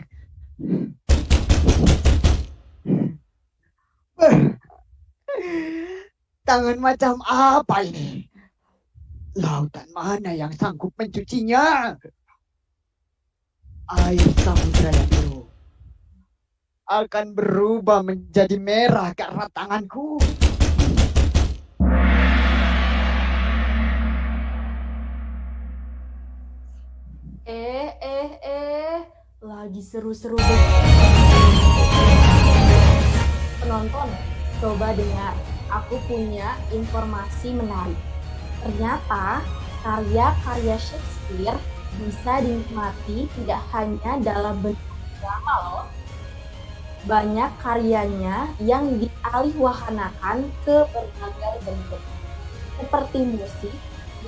Tangan macam apa ini? Lautan mana yang sanggup mencucinya? Air samudra yang biru akan berubah menjadi merah karena tanganku. Lagi seru-seru penonton, coba dengar. Aku punya informasi menarik. Ternyata karya-karya Shakespeare bisa dinikmati tidak hanya dalam bentuk drama loh. Banyak karyanya yang dialihwahanakan ke berbagai bentuk, seperti musik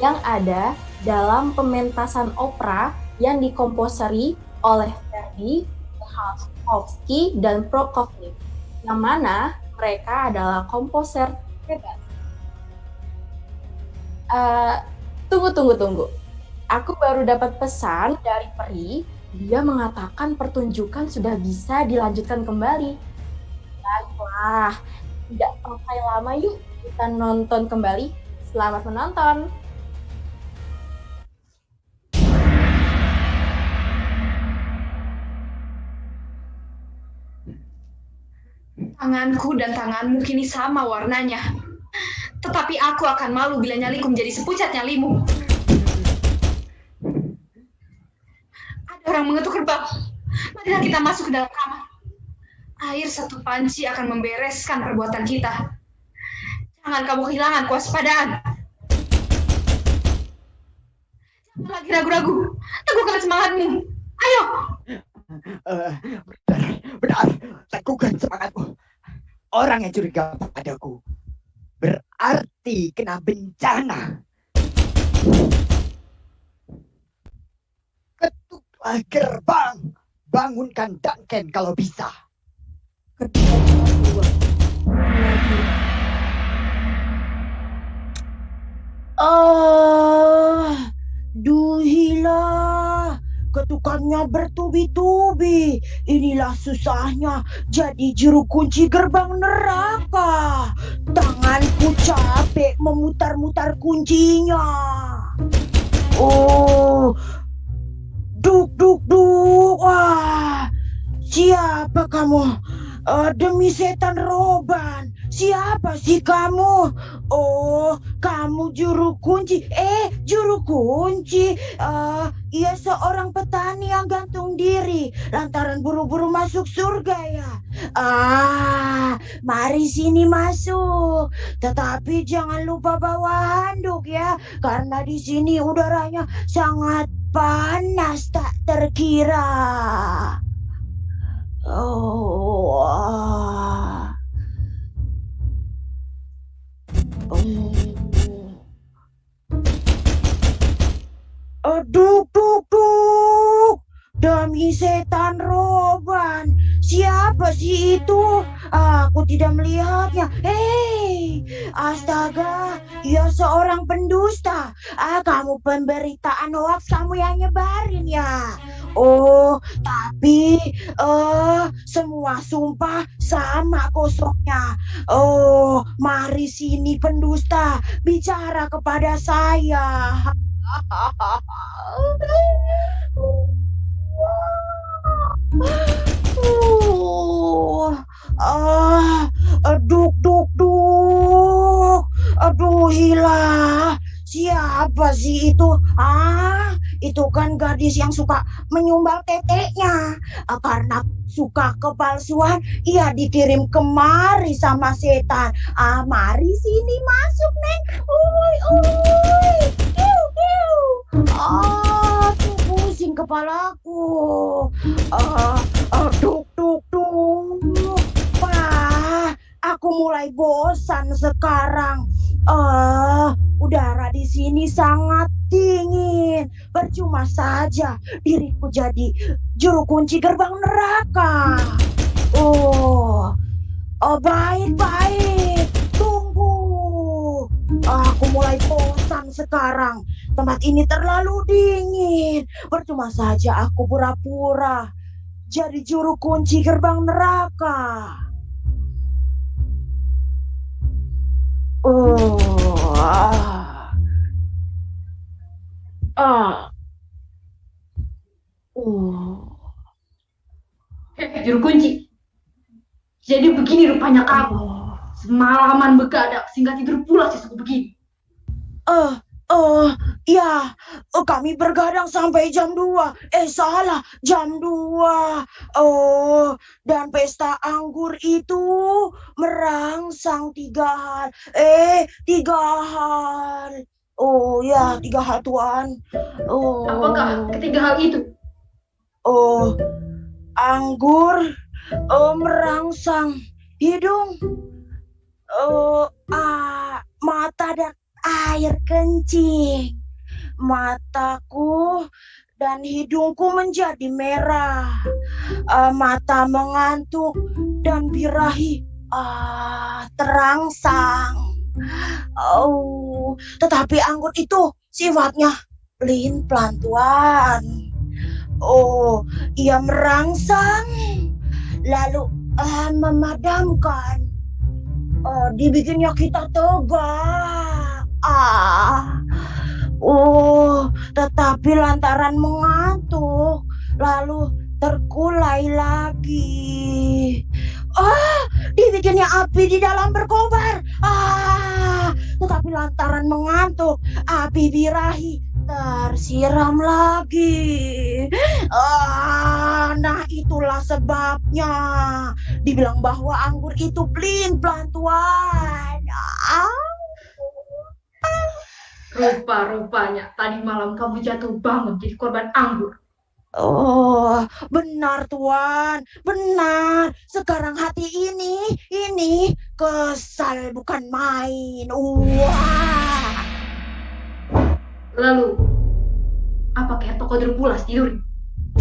yang ada dalam pementasan opera yang dikomposeri oleh Verdi, Tchaikovsky, dan Prokofiev, yang mana mereka adalah komposer hebat. Tunggu. Aku baru dapat pesan dari Peri. Dia mengatakan pertunjukan sudah bisa dilanjutkan kembali. Baiklah, tidak pakai lama yuk kita nonton kembali. Selamat menonton. Tanganku dan tanganmu kini sama warnanya. Tetapi aku akan malu bila nyaliku menjadi sepucat nyalimu. Ada orang mengetuk gerbang. Marilah kita masuk ke dalam kamar. Air satu panci akan membereskan perbuatan kita. Jangan kamu kehilangan kewaspadaan. Jangan lagi ragu-ragu. Teguhkan semangatmu. Ayo. Benar. Teguhkan semangatmu. Orang yang curiga padaku berarti kena bencana. Ketuklah gerbang. Bangunkan Duncan kalau bisa. Duhilah. Ketukannya bertubi-tubi. Inilah susahnya jadi juru kunci gerbang neraka. Tanganku capek memutar-mutar kuncinya. Oh, duk. Wah, siapa kamu? Demi setan roban, siapa sih kamu? Oh, kamu juru kunci. Juru kunci. Ia seorang petani yang gantung diri lantaran buru-buru masuk surga ya. Mari sini masuk. Tetapi jangan lupa bawa handuk ya, karena di sini udaranya sangat panas tak terkira. Duk. Demi setan roban. Siapa sih itu? Aku tidak melihatnya. Astaga, ia seorang pendusta. Kamu pemberitaan hoax, kamu yang nyebarin ya. Oh, tapi semua sumpah sama kosongnya. Oh, mari sini pendusta, bicara kepada saya. Duk. Aduh, hilah. Siapa sih itu? Itu kan gadis yang suka menyumbang teteknya. Karena suka kepalsuan, ia dikirim kemari sama setan. Mari sini masuk, Neng. Uy. Tuh pusing kepalaku. Duk. Wah, aku mulai bosan sekarang. Udara di sini sangat dingin. Percuma saja diriku jadi juru kunci gerbang neraka. Baik. Tunggu. Aku mulai bosan sekarang. Tempat ini terlalu dingin. Percuma saja aku pura-pura jadi juru kunci gerbang neraka. Juru kunci. Jadi begini rupanya kamu. Semalaman begadang sehingga tidur pula sisuku begini. Ya, kami bergadang sampai jam 2. Salah, jam 2. Dan pesta anggur itu merangsang 3 hal. 3 hal. Oh ya, 3 hal Tuan. Oh. Apakah ketiga hal itu? Oh, anggur, merangsang hidung, mata dan air kencing. Mataku dan hidungku menjadi merah. Mata mengantuk dan birahi terangsang. Oh, tetapi anggur itu sifatnya pelin-pelan Tuan. Oh, ia merangsang lalu memadamkan. Dibikinnya kita tegak. Tetapi lantaran mengantuk lalu terkulai lagi. Dibikinnya api di dalam berkobar. Tetapi lantaran mengantuk, api birahi tersiram lagi. Nah itulah sebabnya dibilang bahwa anggur itu pelin-pelan Tuan. Rupa-rupanya tadi malam kamu jatuh bangun jadi korban anggur. Oh, benar Tuan, benar. Sekarang hati ini kesal bukan main. Wah. Lalu, apakah Herto Kodir pulas tidur?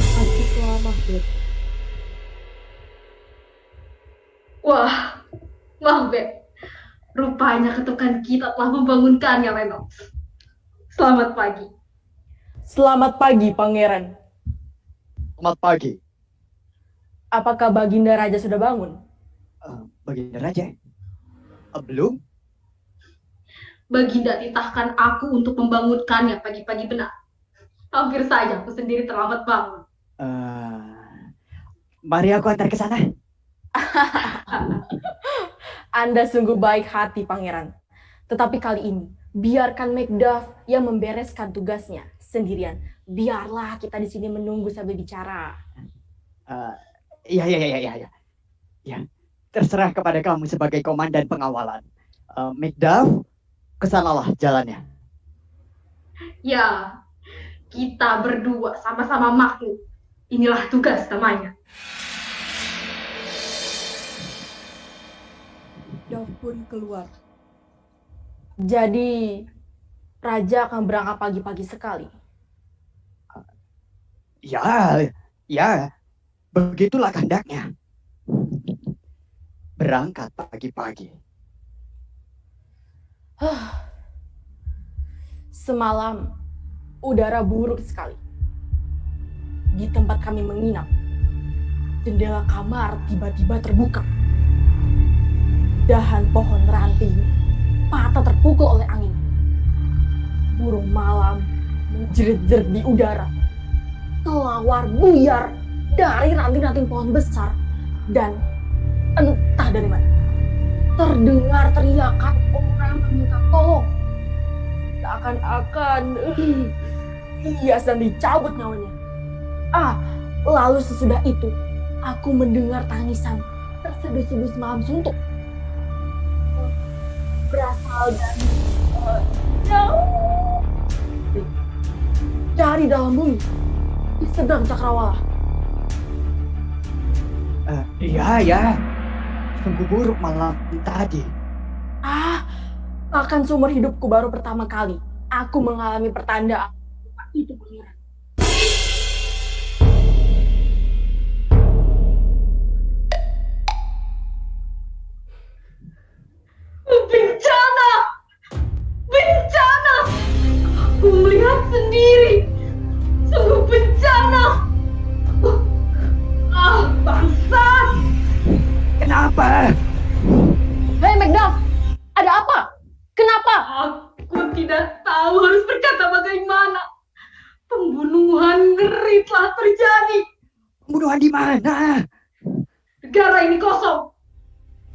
Masih lama, Bet. Wah, Bet. Rupanya ketukan kita telah membangunkannya, Lennox. Selamat pagi. Selamat pagi, Pangeran. Selamat pagi. Apakah Baginda Raja sudah bangun? Baginda Raja? Belum? Baginda titahkan aku untuk membangunkannya pagi-pagi benar. Hampir saja aku sendiri terlambat bangun. Mari aku antar ke sana. Anda sungguh baik hati, Pangeran. Tetapi kali ini, biarkan Macduff yang membereskan tugasnya sendirian. Biarlah kita di sini menunggu sambil bicara. Ya. Terserah kepada kamu sebagai komandan pengawalan. Macduff, kesanalah jalannya. Ya, kita berdua sama-sama makhluk. Inilah tugas namanya. Duff pun keluar. Jadi, Raja akan berangkat pagi-pagi sekali. Ya, begitulah kehendaknya. Berangkat pagi-pagi. Semalam, udara buruk sekali. Di tempat kami menginap, jendela kamar tiba-tiba terbuka. Dahan pohon ranting patah terpukul oleh angin. Burung malam menjerit-jerit di udara. Kelawar buyar dari ranting-ranting pohon besar. Dan entah dari mana, terdengar teriakan orang meminta tolong. Seakan-akan ia sedang dicabut nyawanya. Lalu sesudah itu, aku mendengar tangisan terseduh-seduh semalam suntuk. Berasal dari dalam bumi, di sedang cakrawala. Iya. Sungguh buruk malam tadi. Bahkan seumur hidupku baru pertama kali aku mengalami pertanda itu, Pangeran. Bencana! Aku melihat sendiri. Sungguh bencana. Bangsat! Kenapa? Hei, Macduff! Ada apa? Kenapa? Aku tidak tahu harus berkata bagaimana. Pembunuhan ngeri telah terjadi. Pembunuhan di mana? Negara ini kosong.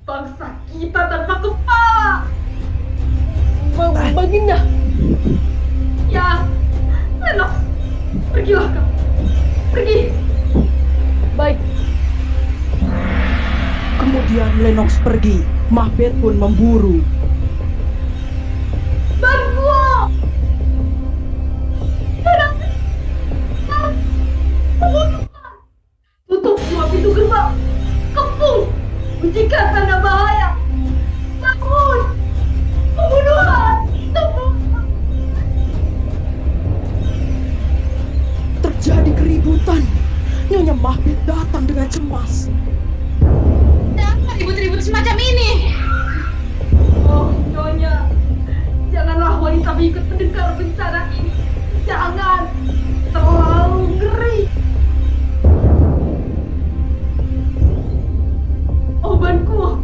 Bangsa kita tanpa kepala. Baginda. Ya, Lennox, pergilah kau. Pergi. Baik. Kemudian Lennox pergi. Macbeth pun memburu. Bantu! Nyonya Mahbet datang dengan cemas. Kenapa ribut-ribut semacam ini? Oh, Nyonya, janganlah wanita ikut mendengar bencana ini. Jangan, terlalu ngeri. Oh, Banku,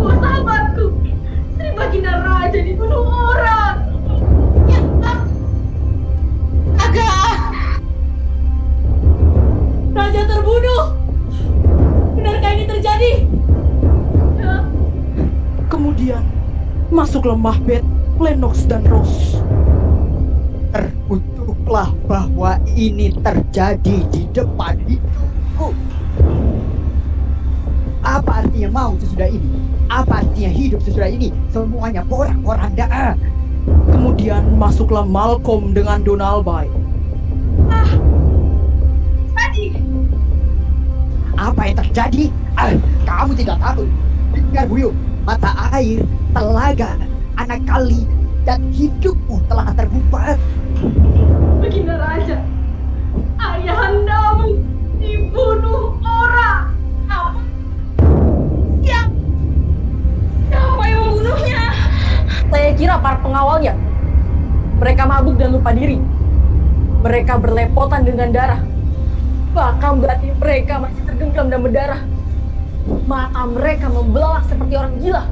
sahabatku, Sri Baginda Raja dibunuh orang. Ya, agak. Raja terbunuh. Benarkah ini terjadi? Kemudian masuklah Mahbet, Lennox dan Rose. Terkutuklah bahwa ini terjadi di depan hidupku. Apa artinya mau sesudah ini? Apa artinya hidup sesudah ini? Semuanya porak-poranda. Kemudian masuklah Malcolm dengan Donalbain. Tadi. Apa yang terjadi? Kamu tidak tahu. Dengar Buyung, mata air, telaga, anak kali, dan hidupmu telah terbuka. Baginda Raja, ayahandamu dibunuh orang. Apa? Siapa yang membunuhnya? Saya kira para pengawalnya. Mereka mabuk dan lupa diri. Mereka berlepotan dengan darah. Bahkan berarti mereka masih tergenggam dan berdarah. Mata mereka membelalak seperti orang gila.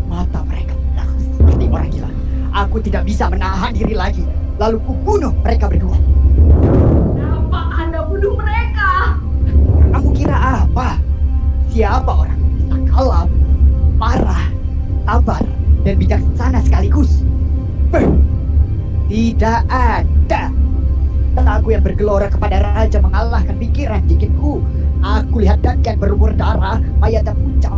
Mata mereka belalak seperti orang gila. Aku tidak bisa menahan diri lagi. Lalu kubunuh mereka berdua. Kenapa Anda bunuh mereka? Kamu kira apa? Siapa orang bisa kalem, marah, sabar, dan bijaksana sekaligus? Tidak ada. Aku yang bergelora kepada raja mengalahkan pikiran dikitku. Aku lihat Duncan berumur darah, mayatnya pucat,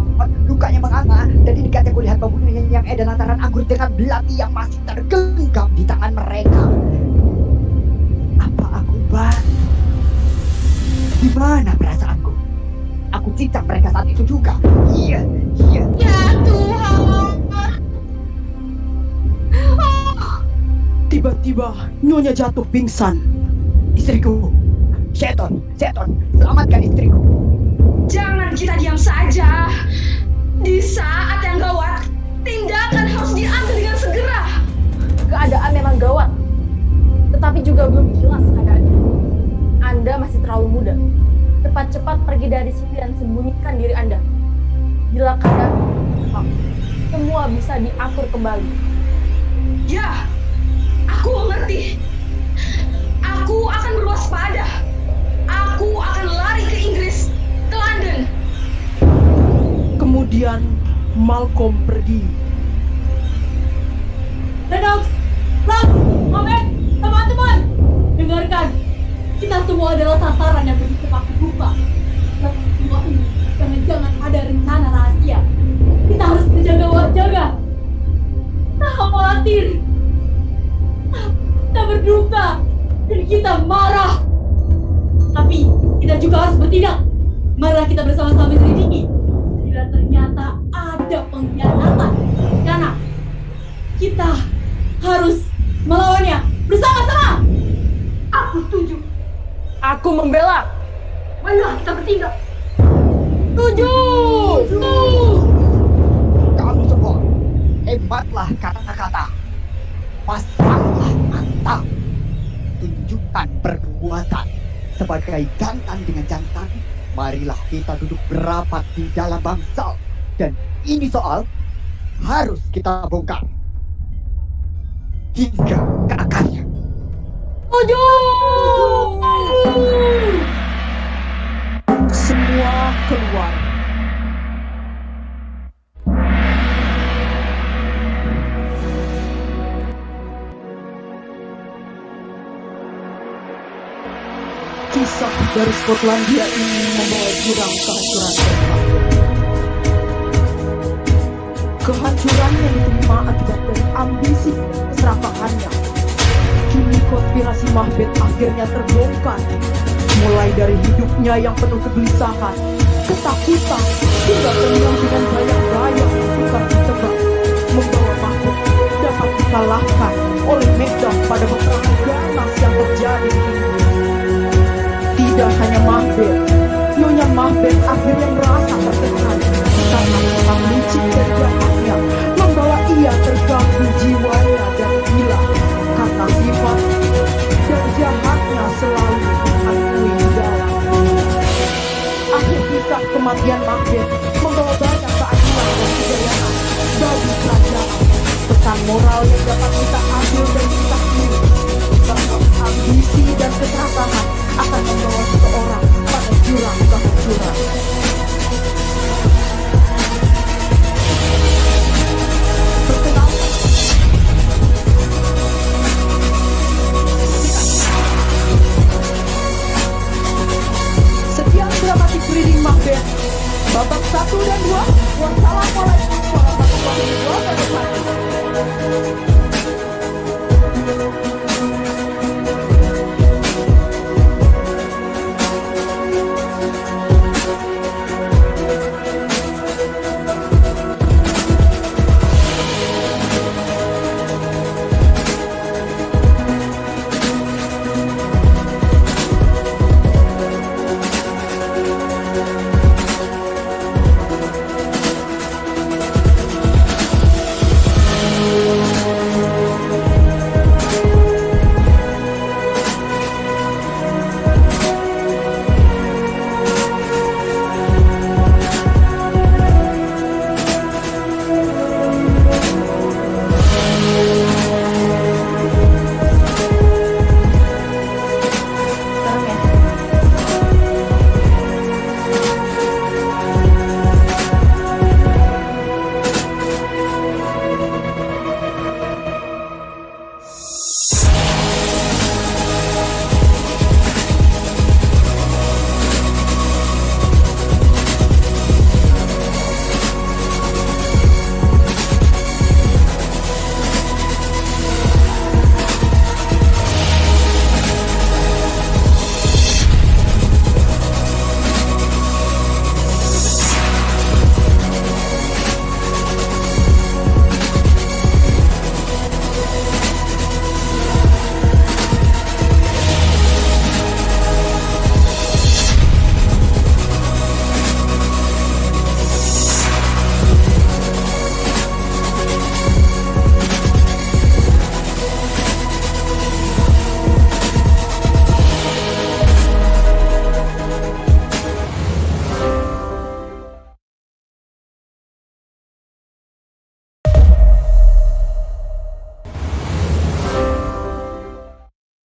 lukanya menganga, dan di dekatnya aku lihat pembunuhnya yang edan lantaran anggur dengan belati yang masih tergenggam di tangan mereka. Apa aku bantu? Di mana perasaanku? Aku cincang mereka saat itu juga. Iya. Ya Tuhan. Tiba-tiba Nyonya jatuh pingsan. Istriku, Seton, selamatkan istriku. Jangan kita diam saja. Di saat yang gawat, tindakan harus diambil dengan segera. Keadaan memang gawat. Tetapi juga belum jelas keadaannya. Anda masih terlalu muda. Cepat-cepat pergi dari sini dan sembunyikan diri Anda. Bila keadaan semua bisa diatur kembali. Ya, aku mengerti. Aku akan berwaspada. Aku akan lari ke Inggris, ke London. Kemudian Malcolm pergi. Lennox, Ralph, Mohamed, teman-teman, dengarkan. Kita semua adalah sasaran yang begitu pakai rupa. Tapi semua ini jangan-jangan ada rencana rahasia. Kita harus berjaga-jaga. Kita khawatir. Kita berduka. Dan kita marah. Tapi kita juga harus bertindak. Marilah kita bersama-sama menyelidiki. Bila ternyata ada pengkhianatan, karena kita harus melawannya bersama-sama. Aku setuju. Aku membela. Marilah kita bertindak. Setuju. Kamu semua, hebatlah kata-kata. Pasanglah mata. Tunjukkan perbuatan. Sebagai jantan dengan jantan, marilah kita duduk berapat di dalam bangsal. Dan ini soal harus kita bongkar hingga ke akarnya. Setuju. Semua keluar. Kisah dari Skotlandia ini membawa jurang kehancuran Scotland. Kehancuran yang diterima akibat dari ambisi keserakahannya. Kini konspirasi Mahbet akhirnya terbongkar. Mulai dari hidupnya yang penuh kegelisahan, ketakutan, hingga penuh dengan bayang-bayang yang sukar ditebak, membawa Mahbet moral yang dapat